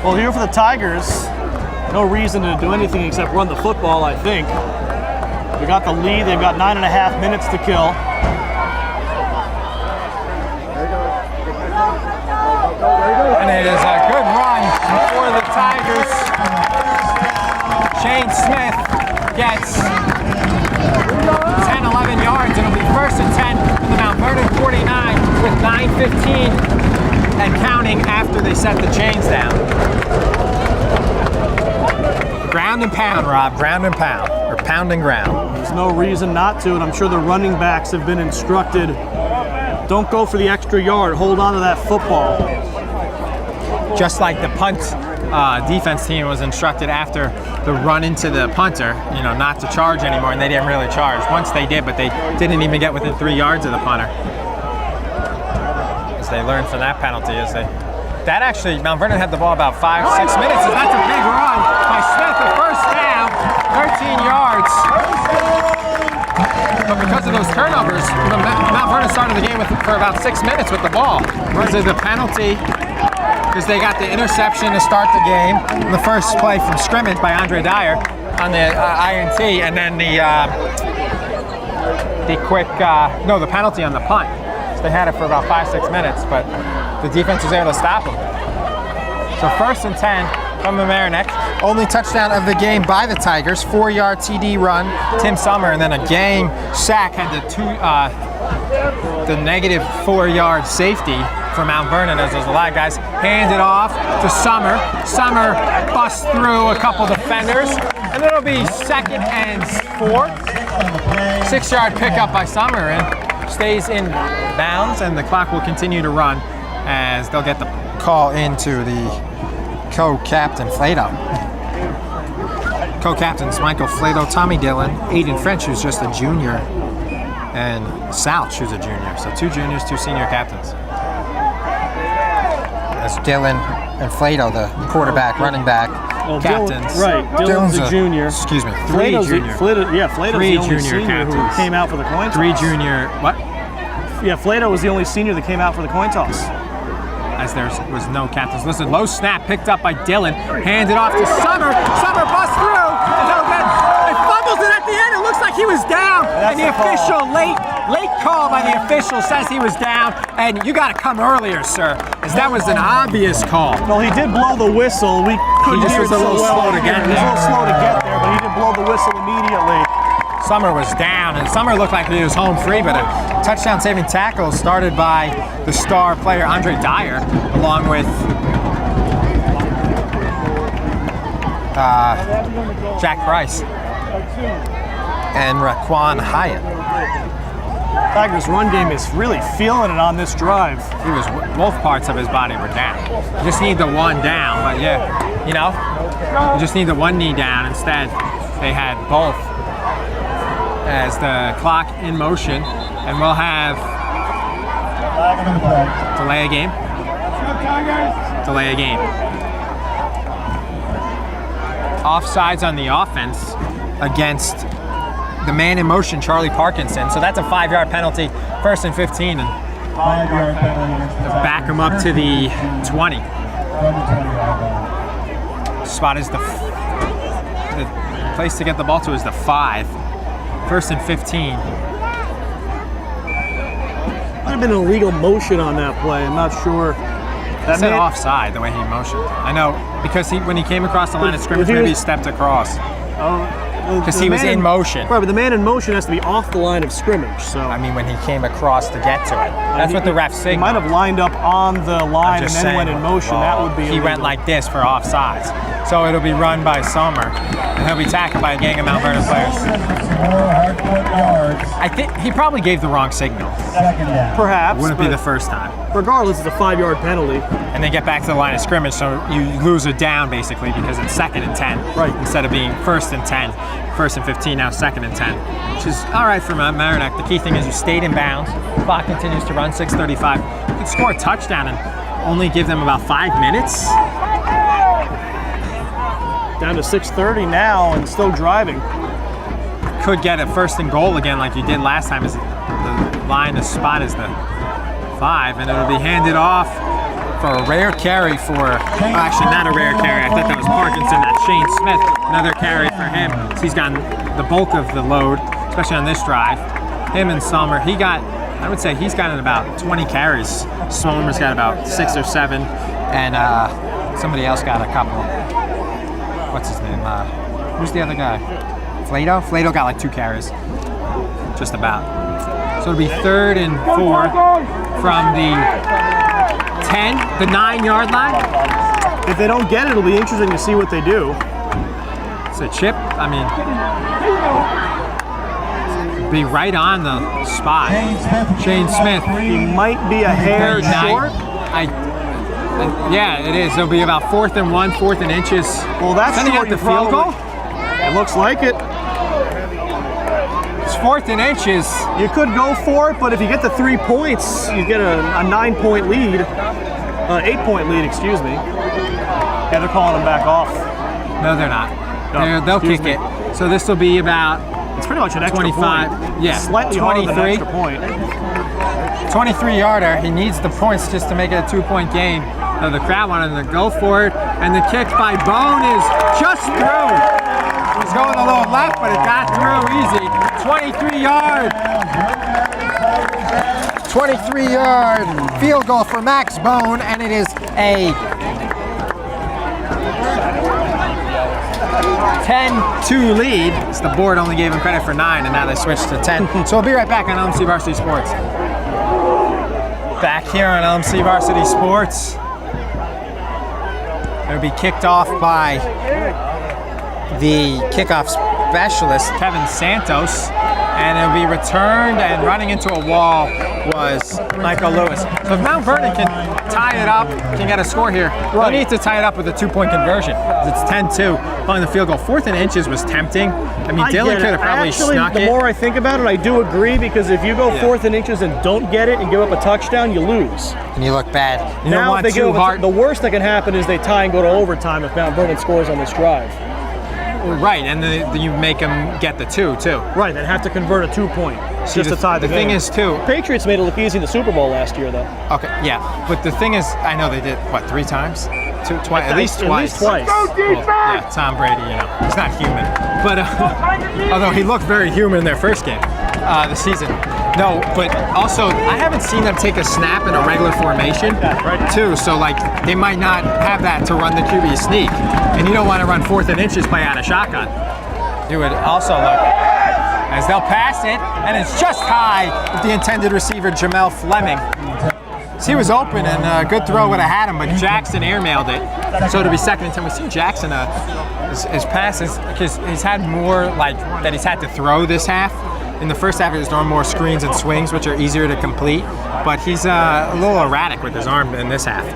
Well, here for the Tigers, no reason to do anything except run the football, I think. We got the lead. They've got 9.5 minutes to kill. And it is a good run for the Tigers. Shane Smith gets 10, 11 yards. It'll be 1st and 10 from the Mount Vernon 49 with 9:15 and counting after they set the chains down. Ground and pound, Rob. Ground and pound. Or pound and ground. There's no reason not to, and I'm sure the running backs have been instructed, don't go for the extra yard. Hold on to that football. Just like the punt defense team was instructed after the run into the punter, you know, not to charge anymore, and they didn't really charge. Once they did, but they didn't even get within 3 yards of the punter. As they learned from that penalty, that actually, Mount Vernon had the ball about 5-6 minutes, and that's a big run by Smith. The first down, 13 yards. But because of those turnovers, Mount Vernon started the game for about 6 minutes with the ball. Because of the penalty, because they got the interception to start the game, the first play from scrimmage by Andre Dyer on the INT, and then the penalty on the punt. So they had it for about 5-6 minutes, but the defense was able to stop them. So 1st and 10 from Mamaroneck. Only touchdown of the game by the Tigers. 4-yard TD run, Tim Summer, and then a game sack had the negative 4-yard safety for Mount Vernon, as there's a lot of guys. Hand it off to Summer. Summer busts through a couple defenders, and it'll be 2nd and 4. 6-yard pickup by Summer, and stays in bounds, and the clock will continue to run as they'll get the call into the co-captain Flato. Co-captains Michael Flato, Tommy Dillon, Aiden French, who's just a junior, and Souch, who's a junior. So 2 juniors, 2 senior captains. That's Dillon and Flato, the quarterback, running back, captains. Dillon's a junior. Excuse me, 3 junior. Flato's 3 the only junior senior captains. who came out for the coin toss. 3 junior, what? Yeah, Flato was the only senior that came out for the coin toss. As there was no captains listed. Low snap picked up by Dillon. Handed off to Summer. Summer busts through. And fumbles it at the end. It looks like he was down. And the official, late call by the official says he was down. And you got to come earlier, sir, as that was an obvious call. Well, he did blow the whistle. We couldn't just hear was it a little so well. slow to get He was a little slow to get there, but he did blow the whistle immediately. Summer was down, and Summer looked like he was home free, but a touchdown-saving tackle started by the star player Andre Dyer, along with Jack Price and Raquan Hyatt. Tigers' run game is really feeling it on this drive. He was both parts of his body were down. You just need the one down, but yeah, you know, you just need the one knee down. Instead, they had both. As the clock in motion, and we'll have delay a game. Offsides on the offense against the man in motion, Charlie Parkinson. So that's a 5-yard penalty, 1st and 15, and 5-yard penalty. back him up to the 20. Spot is the place to get the ball to is the 5. 1st and 15. Might have been illegal motion on that play. I'm not sure. That said offside the way he motioned. I know because when he came across the line of scrimmage, maybe he stepped across. Because he was in motion. Right, but the man in motion has to be off the line of scrimmage. So I mean, when he came across to get to it, that's what the ref signaled. He might have lined up on the line and then went in motion. Well, that would be. He went like this for offsides. So it'll be run by Summer, and he'll be tackled by a gang of Mount Vernon players. I think he probably gave the wrong signal. Perhaps. Wouldn't be the first time. Regardless, it's a 5-yard penalty. And then get back to the line of scrimmage, so you lose a down basically because it's 2nd and 10. Right. Instead of being 1st and 10, 1st and 15, now 2nd and 10, which is all right for Mamaroneck. The key thing is you stayed in bounds. Clock continues to run, 6:35. You could score a touchdown and only give them about 5 minutes. Down to 6:30 now and still driving. Could get a 1st and goal again like you did last time. Is the line, the spot is the 5, and it'll be handed off for a rare carry for, actually not a rare carry, I thought that was Parkinson, that's Shane Smith, another carry for him. So he's gotten the bulk of the load, especially on this drive. Him and Summer, I would say he's gotten about 20 carries. Summer's got about 6 or 7, and somebody else got a couple. What's his name? Who's the other guy? Flato? Flato got like 2 carries, just about. So it'll be 3rd and 4 from the 9-yard line. If they don't get it, it'll be interesting to see what they do. a chip. I mean, be right on the spot. Shane Smith. He might be a hair short. Yeah, it is. It'll be about 4th and 1, 4th and inches. Well, that's sending out the field goal. It looks like it. It's 4th and inches. You could go for it, but if you get the 3 points, you get a 9-point lead. 8-point lead, excuse me. Yeah, they're calling them back off. No, they're not. No, They'll kick it. So this will be about. It's pretty much an extra 25. point. Yeah, Slightly 23. harder than an extra point. 23-yarder. He needs the points just to make it a 2-point game. The crowd wanted to go for it, and the kick by Bone is just through. He's going a little left, but it got through easy. 23-yard. 23-yard field goal for Max Bone, and it is a 10-2 lead. So the board only gave him credit for 9, and now they switched to 10. So we'll be right back on LMC Varsity Sports. Back here on LMC Varsity Sports. It'll be kicked off by the kickoff specialist, Kevin Santos, and it'll be returned, and running into a wall was Michael Lewis. So if Mount Vernon can tie it up, can get a score here, they'll need to tie it up with a 2-point conversion. It's 10-2 on the field goal. 4th and inches was tempting. I mean, Dylan could have probably snuck it. The more I think about it, I do agree, because if you go 4th and inches and don't get it and give up a touchdown, you lose. And you look bad. You now don't want if they too hard. The worst that can happen is they tie and go to overtime if Mount Vernon scores on this drive. Right, and then you make them get the 2 too. Right, they'd have to convert a 2-point just to tie the game. The thing is too, Patriots made it look easy in the Super Bowl last year, though. Okay, yeah, but the thing is, I know they did what, 3 times, at least twice. Well, yeah, Tom Brady, you know, he's not human, but although he looked very human in their first game, the season. No, but also I haven't seen them take a snap in a regular formation, too. So like they might not have that to run the QB sneak, and you don't want to run 4th and inches play out of shotgun. You would also look as they'll pass it, and it's just high with the intended receiver Jamel Fleming. So he was open, and a good throw would have had him, but Jackson airmailed it. So to be 2nd and 10, we see Jackson his passes, because he's had more like that he's had to throw this half. In the first half, he was throwing more screens and swings, which are easier to complete, but he's a little erratic with his arm in this half.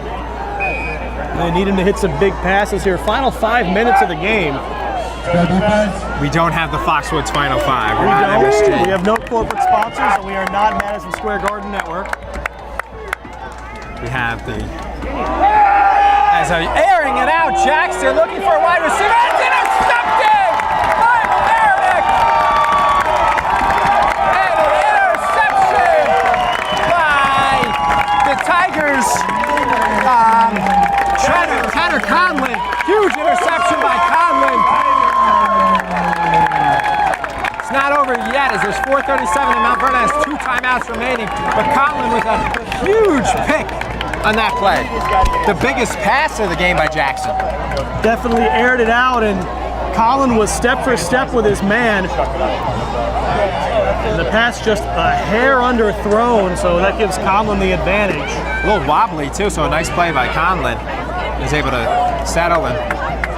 They need him to hit some big passes here. Final 5 minutes of the game. We don't have the Foxwoods Final 5. We don't. We have no corporate sponsors, and we are not Madison Square Garden Network. We have the... As a airing it out, Jackson looking for a wide receiver. It's intercepted by Mamaroneck! And an interception by the Tigers. Tanner Conlon. Huge interception by Conlon. It's not over yet as there's 4:37 and Mount Vernon has 2 timeouts remaining. But Conlon with a huge pick on that play. The biggest pass of the game by Jackson. Definitely aired it out, and Colin was step for step with his man. And the pass just a hair underthrown, so that gives Conlon the advantage. A little wobbly too, so a nice play by Conlon. He's able to settle and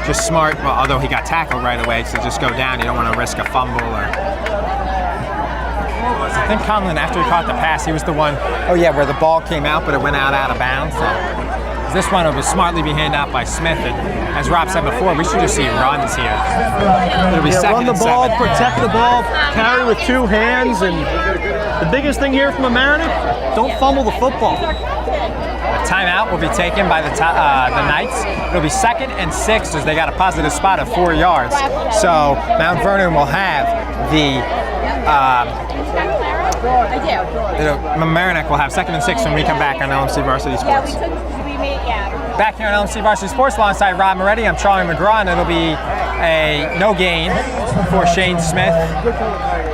just smart, well, although he got tackled right away, so just go down. You don't want to risk a fumble or... I think Conlon, after he caught the pass, he was the one, where the ball came out, but it went out of bounds. So this one was smartly be handed out by Smith, and as Rob said before, we should just see runs here. It'll be 2nd run the and ball, 7. protect the ball, carry with 2 hands, and the biggest thing here from Mamaroneck, don't fumble the football. A timeout will be taken by the Knights. It'll be 2nd and 6 as they got a positive spot of 4 yards. So Mount Vernon will have the Mamaroneck will have 2nd and 6 when we come back on LMC Varsity Sports. Back here on LMC Varsity Sports alongside Rob Moretti, I'm Charlie McGraw, and it'll be a no gain for Shane Smith.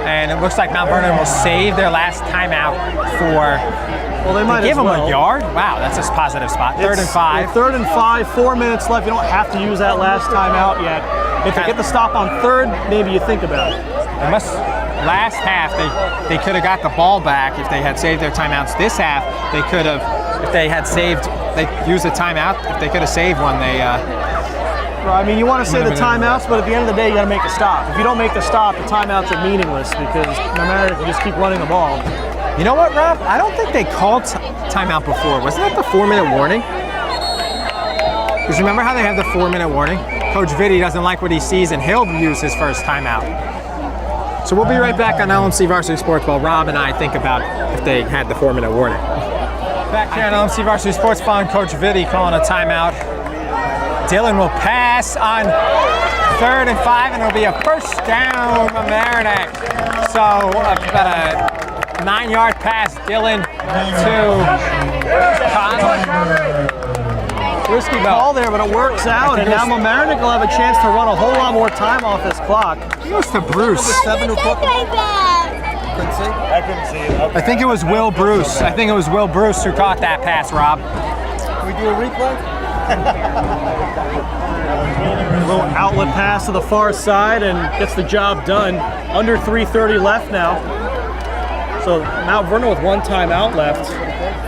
And it looks like Mount Vernon will save their last timeout for... Well, they might give him a yard? Wow, that's a positive spot. 3rd and 5. 3rd and 5, 4 minutes left. You don't have to use that last timeout yet. If they get the stop on 3rd, maybe you think about it. Last half, they could have got the ball back if they had saved their timeouts. This half, they could have, if they had saved, they used a timeout. If they could have saved one, they I mean, you want to say the timeouts, but at the end of the day, you got to make a stop. If you don't make the stop, the timeouts are meaningless because Mamaroneck can just keep running the ball. You know what, Rob? I don't think they called timeout before. Wasn't that the 4-minute warning? Because remember how they have the 4-minute warning? Coach Vitti doesn't like what he sees, and he'll use his first timeout. So we'll be right back on LMC Varsity Sports while Rob and I think about if they had the 4-minute warning. Back here on LMC Varsity Sports, following Coach Vitti calling a timeout. Dylan will pass on 3rd and 5, and it'll be a first down, Mamaroneck. So about a 9-yard pass, Dylan to Conlon. Risky ball there, but it works out, and now Mamaroneck will have a chance to run a whole lot more time off this clock. He goes to Bruce. I couldn't see it. Okay. I think it was Will Bruce. I think it was Will Bruce who caught that pass, Rob. Can we do a replay? A little outlet pass to the far side and gets the job done. Under 3:30 left now. So Mount Vernon with 1 timeout left.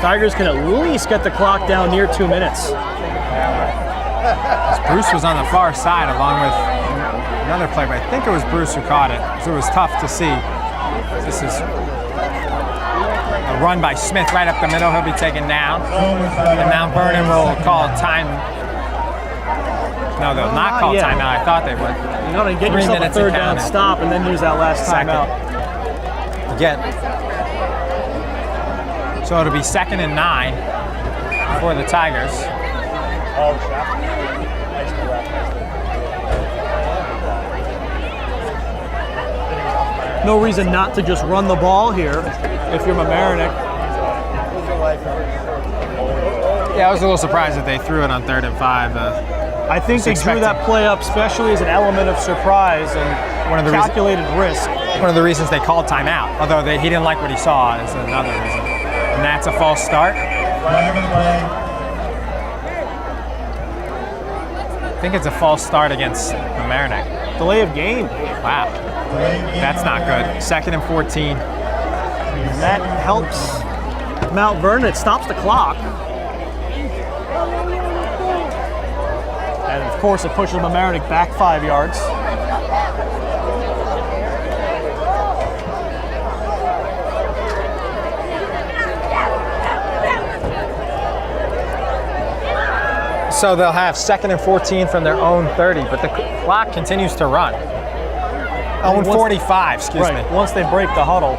Tigers can at least get the clock down near 2 minutes. Bruce was on the far side along with another player, but I think it was Bruce who caught it. So it was tough to see. This is a run by Smith right up the middle. He'll be taken down. And Mount Vernon will call time. No, they'll not call timeout. I thought they would. You got to get yourself a 3rd down stop and then use that last timeout. Again. So it'll be 2nd and 9 for the Tigers. No reason not to just run the ball here if you're Mamaroneck. Yeah, I was a little surprised that they threw it on 3rd and 5. I think they drew that play up especially as an element of surprise and one of the calculated risk. One of the reasons they called timeout, although he didn't like what he saw, is another reason. And that's a false start. I think it's a false start against Mamaroneck. Delay of game. Wow. That's not good. 2nd and 14. That helps Mount Vernon. It stops the clock. And of course it pushes Mamaroneck back 5 yards. So they'll have 2nd and 14 from their own 30, but the clock continues to run. Own 45, excuse me. Once they break the huddle.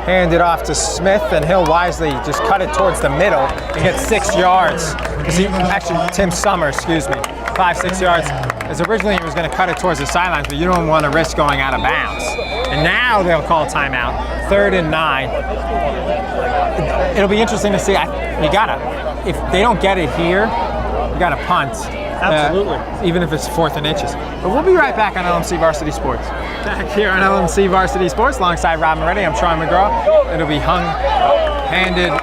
Hand it off to Smith, and he'll wisely just cut it towards the middle and get 6 yards. Actually, Tim Summer, excuse me, 5-6 yards. As originally he was going to cut it towards the sidelines, but you don't want to risk going out of bounds. And now they'll call timeout, 3rd and 9. It'll be interesting to see. If they don't get it here, you got to punt. Absolutely. Even if it's 4th and inches. But we'll be right back on LMC Varsity Sports. Back here on LMC Varsity Sports alongside Rob Moretti. I'm Sean McGraw. It'll be handed.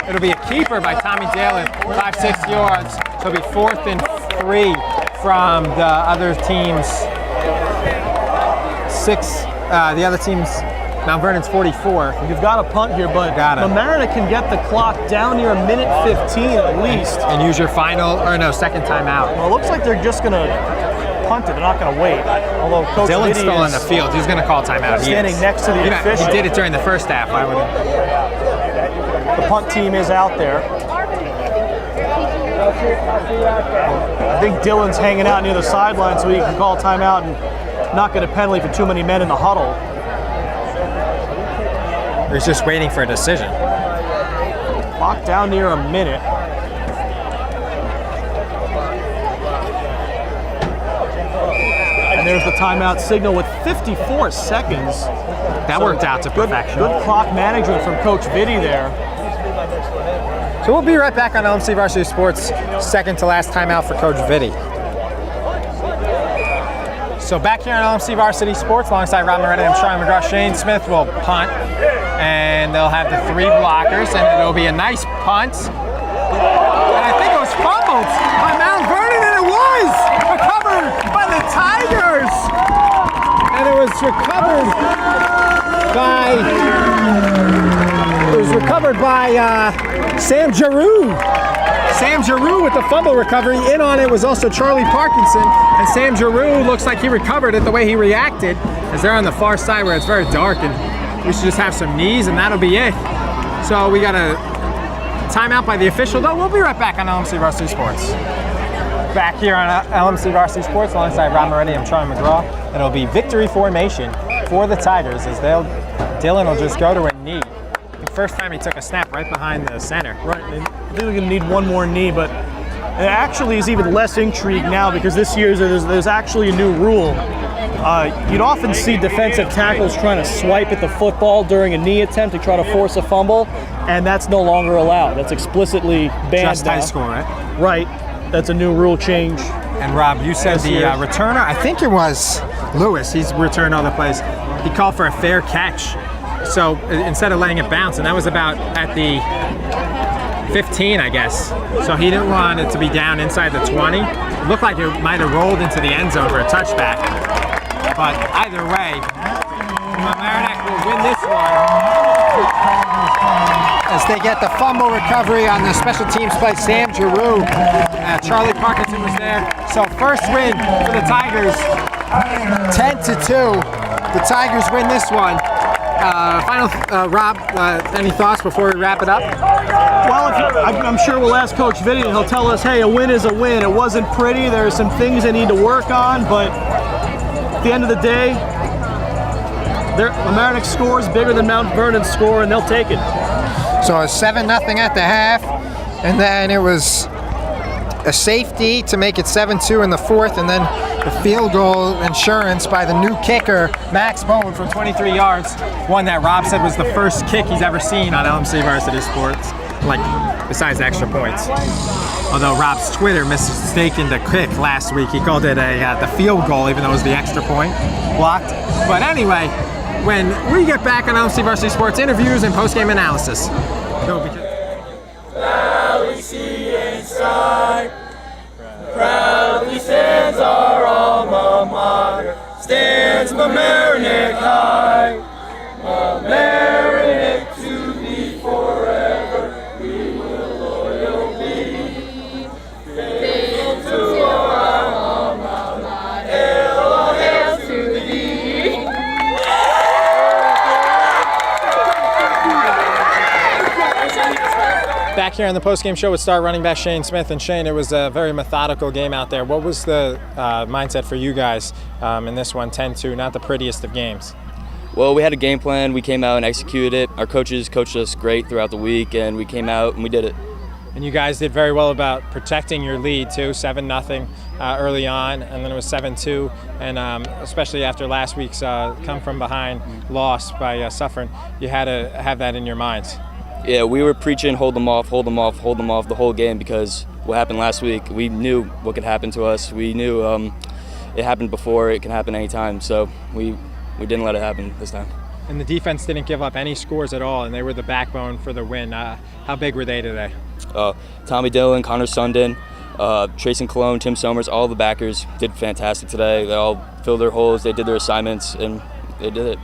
It'll be a keeper by Tommy Dalen, 5-6 yards. So it'll be 4th and 3 from the other team's 6. The other team's Mount Vernon's 44. You've got a punt here, but Mamaroneck can get the clock down near 1:15 at least. And use your second timeout. Well, it looks like they're just going to punt it. They're not going to wait. Although Coach Dylan's Vitti still on the field. He's going to call timeout. Standing next to the official. He did it during the first half. Why would he? The punt team is out there. I think Dylan's hanging out near the sideline so he can call timeout and not get a penalty for too many men in the huddle. He's just waiting for a decision. Clock down near a minute. And there's the timeout signal with 54 seconds. That worked out to perfection. Good clock management from Coach Vitti there. So we'll be right back on LMC Varsity Sports, second to last timeout for Coach Vitti. So back here on LMC Varsity Sports, alongside Rob Moretti, I'm Sean McGraw. Shane Smith will punt, and they'll have the 3 blockers, and it'll be a nice punt. And I think it was fumbled by Mount Vernon, and it was recovered by the Tigers. And it was recovered by Sam Giroux. Sam Giroux with the fumble recovery. In on it was also Charlie Parkinson, and Sam Giroux looks like he recovered it the way he reacted, as they're on the far side where it's very dark, and we should just have some knees, and that'll be it. So we got a timeout by the official, though. We'll be right back on LMC Varsity Sports. Back here on LMC Varsity Sports alongside Rob Moretti and Charlie McGraw. It'll be victory formation for the Tigers, as Dylan will just go to a knee. The first time he took a snap right behind the center. Right, I think we're going to need one more knee, but it actually is even less intrigue now because this year there's actually a new rule. You'd often see defensive tackles trying to swipe at the football during a knee attempt to try to force a fumble, and that's no longer allowed. That's explicitly banned Just now. high school, right? Right. That's a new rule change. And Rob, you said the returner, I think it was Lewis, he's returned all the plays. He called for a fair catch. So instead of letting it bounce, and that was about at the 15, I guess. So he didn't want it to be down inside the 20. It looked like it might have rolled into the end zone for a touchback. But either way, Mamaroneck will win this one. As they get the fumble recovery on the special teams play, Sam Giroux. Charlie Parkinson was there. So first win for the Tigers, 10-2. The Tigers win this one. Rob, any thoughts before we wrap it up? Well, I'm sure we'll ask Coach Vinny, and he'll tell us, hey, a win is a win. It wasn't pretty. There are some things they need to work on, but at the end of the day, Mamaroneck scores bigger than Mount Vernon's score, and they'll take it. So a 7-0 at the half, and then it was a safety to make it 7-2 in the fourth, and then the field goal insurance by the new kicker, Max Bowen, from 23 yards. One that Rob said was the first kick he's ever seen on LMC Varsity Sports, like besides extra points. Although Rob's Twitter mistaken the kick last week. He called it the field goal, even though it was the extra point blocked. But anyway, when we get back on LMC Varsity Sports interviews and post-game analysis. Proudly see inside, proudly stands our alma mater, stands Mamaroneck high, Mamaroneck to be forever, we will loyal be, faithful to our alma mater, hail, hail to thee. Back here on the post-game show with star running back Shane Smith. And Shane, it was a very methodical game out there. What was the mindset for you guys in this one, 10-2, not the prettiest of games? Well, we had a game plan. We came out and executed it. Our coaches coached us great throughout the week, and we came out and we did it. And you guys did very well about protecting your lead, too, 7-0 early on, and then it was 7-2. And especially after last week's come-from-behind loss by Suffern, you had to have that in your minds. Yeah, we were preaching hold them off, hold them off, hold them off the whole game because what happened last week, we knew what could happen to us. We knew it happened before, it can happen anytime, so we didn't let it happen this time. And the defense didn't give up any scores at all, and they were the backbone for the win. How big were they today? Tommy Dillon, Connor Sundin, Trayson Cologne, Tim Somers, all the backers did fantastic today. They all filled their holes, they did their assignments, and they did it.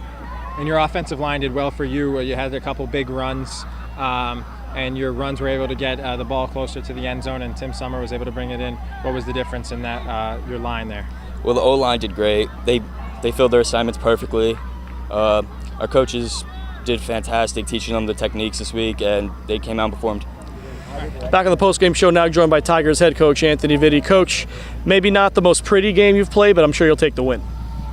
And your offensive line did well for you. You had a couple big runs. And your runs were able to get the ball closer to the end zone, and Tim Summer was able to bring it in. What was the difference in that your line there? Well, the O-line did great. They filled their assignments perfectly. Our coaches did fantastic teaching them the techniques this week, and they came out and performed. Back on the post-game show now, joined by Tigers head coach Anthony Vitti. Coach, maybe not the most pretty game you've played, but I'm sure you'll take the win.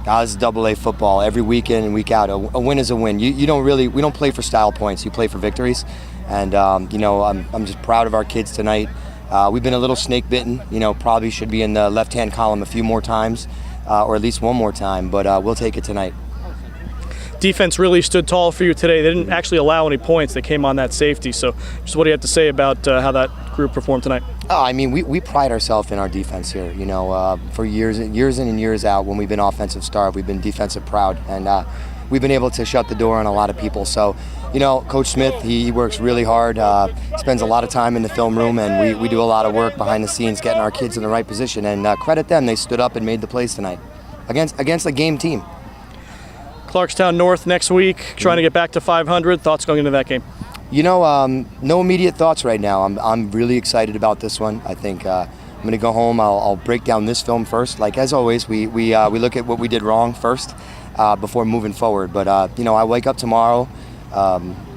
This is AA football. Every week in and week out, a win is a win. We don't play for style points. You play for victories. And I'm just proud of our kids tonight. We've been a little snake bitten. Probably should be in the left-hand column a few more times, or at least one more time. But we'll take it tonight. Defense really stood tall for you today. They didn't actually allow any points. They came on that safety. So just what do you have to say about how that group performed tonight? We pride ourselves in our defense here. For years in and years out, when we've been offensive starved, we've been defensive proud, and we've been able to shut the door on a lot of people. So, Coach Smith, he works really hard, spends a lot of time in the film room, and we do a lot of work behind the scenes getting our kids in the right position. And credit them, they stood up and made the plays tonight against a game team. Clarkstown North next week, trying to get back to 500. Thoughts going into that game? No immediate thoughts right now. I'm really excited about this one. I think I'm going to go home. I'll break down this film first. Like as always, we look at what we did wrong first before moving forward. But I wake up tomorrow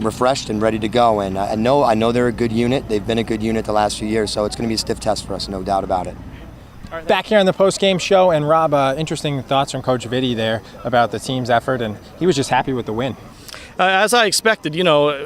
refreshed and ready to go. And I know they're a good unit. They've been a good unit the last few years. So it's going to be a stiff test for us, no doubt about it. Back here on the post-game show, and Rob, interesting thoughts from Coach Vitti there about the team's effort, and he was just happy with the win. As I expected,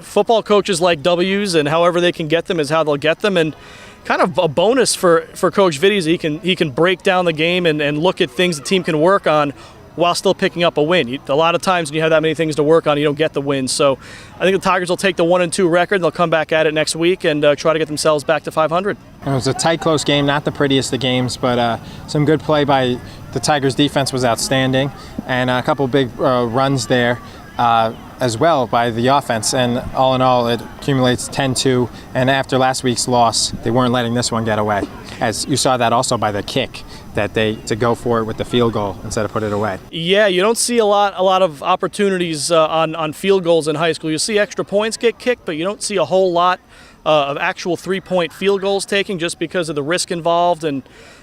football coaches like W's, and however they can get them is how they'll get them. And kind of a bonus for Coach Vitti is he can break down the game and look at things the team can work on while still picking up a win. A lot of times when you have that many things to work on, you don't get the win. So I think the Tigers will take the 1-2 record, and they'll come back at it next week and try to get themselves back to 500. It was a tight, close game, not the prettiest of games, but some good play by the Tigers' defense was outstanding, and a couple big runs there as well by the offense. And all in all, it accumulates 10-2, and after last week's loss, they weren't letting this one get away. As you saw that also by the kick, that to go for it with the field goal instead of put it away. Yeah, you don't see a lot of opportunities on field goals in high school. You see extra points get kicked, but you don't see a whole lot of actual 3-point field goals taken just because of the risk involved. And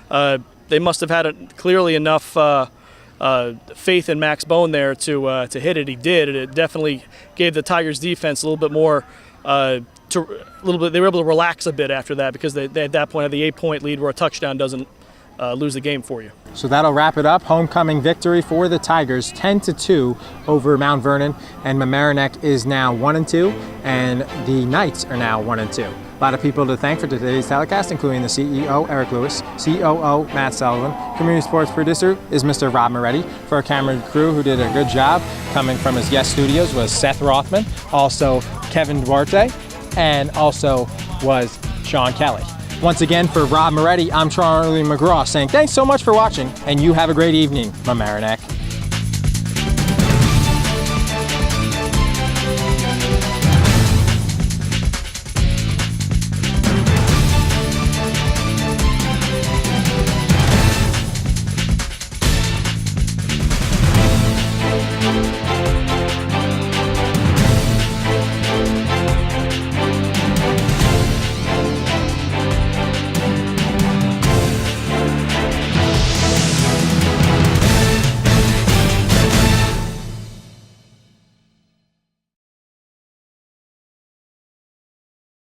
they must have had clearly enough faith in Max Bone there to hit it. He did. It definitely gave the Tigers defense a little bit more. They were able to relax a bit after that because they at that point had the 8-point lead where a touchdown doesn't lose the game for you. So that'll wrap it up. Homecoming victory for the Tigers, 10-2 over Mount Vernon, and Mamaroneck is now 1-2, and the Knights are now 1-2. A lot of people to thank for today's telecast, including the CEO, Eric Lewis, COO, Matt Sullivan. Community sports producer is Mr. Rob Moretti. For our camera crew, who did a good job coming from his guest studios, was Seth Rothman, also Kevin Duarte, and also was Sean Kelly. Once again, for Rob Moretti, I'm Charlie McGraw saying thanks so much for watching, and you have a great evening, Mamaroneck.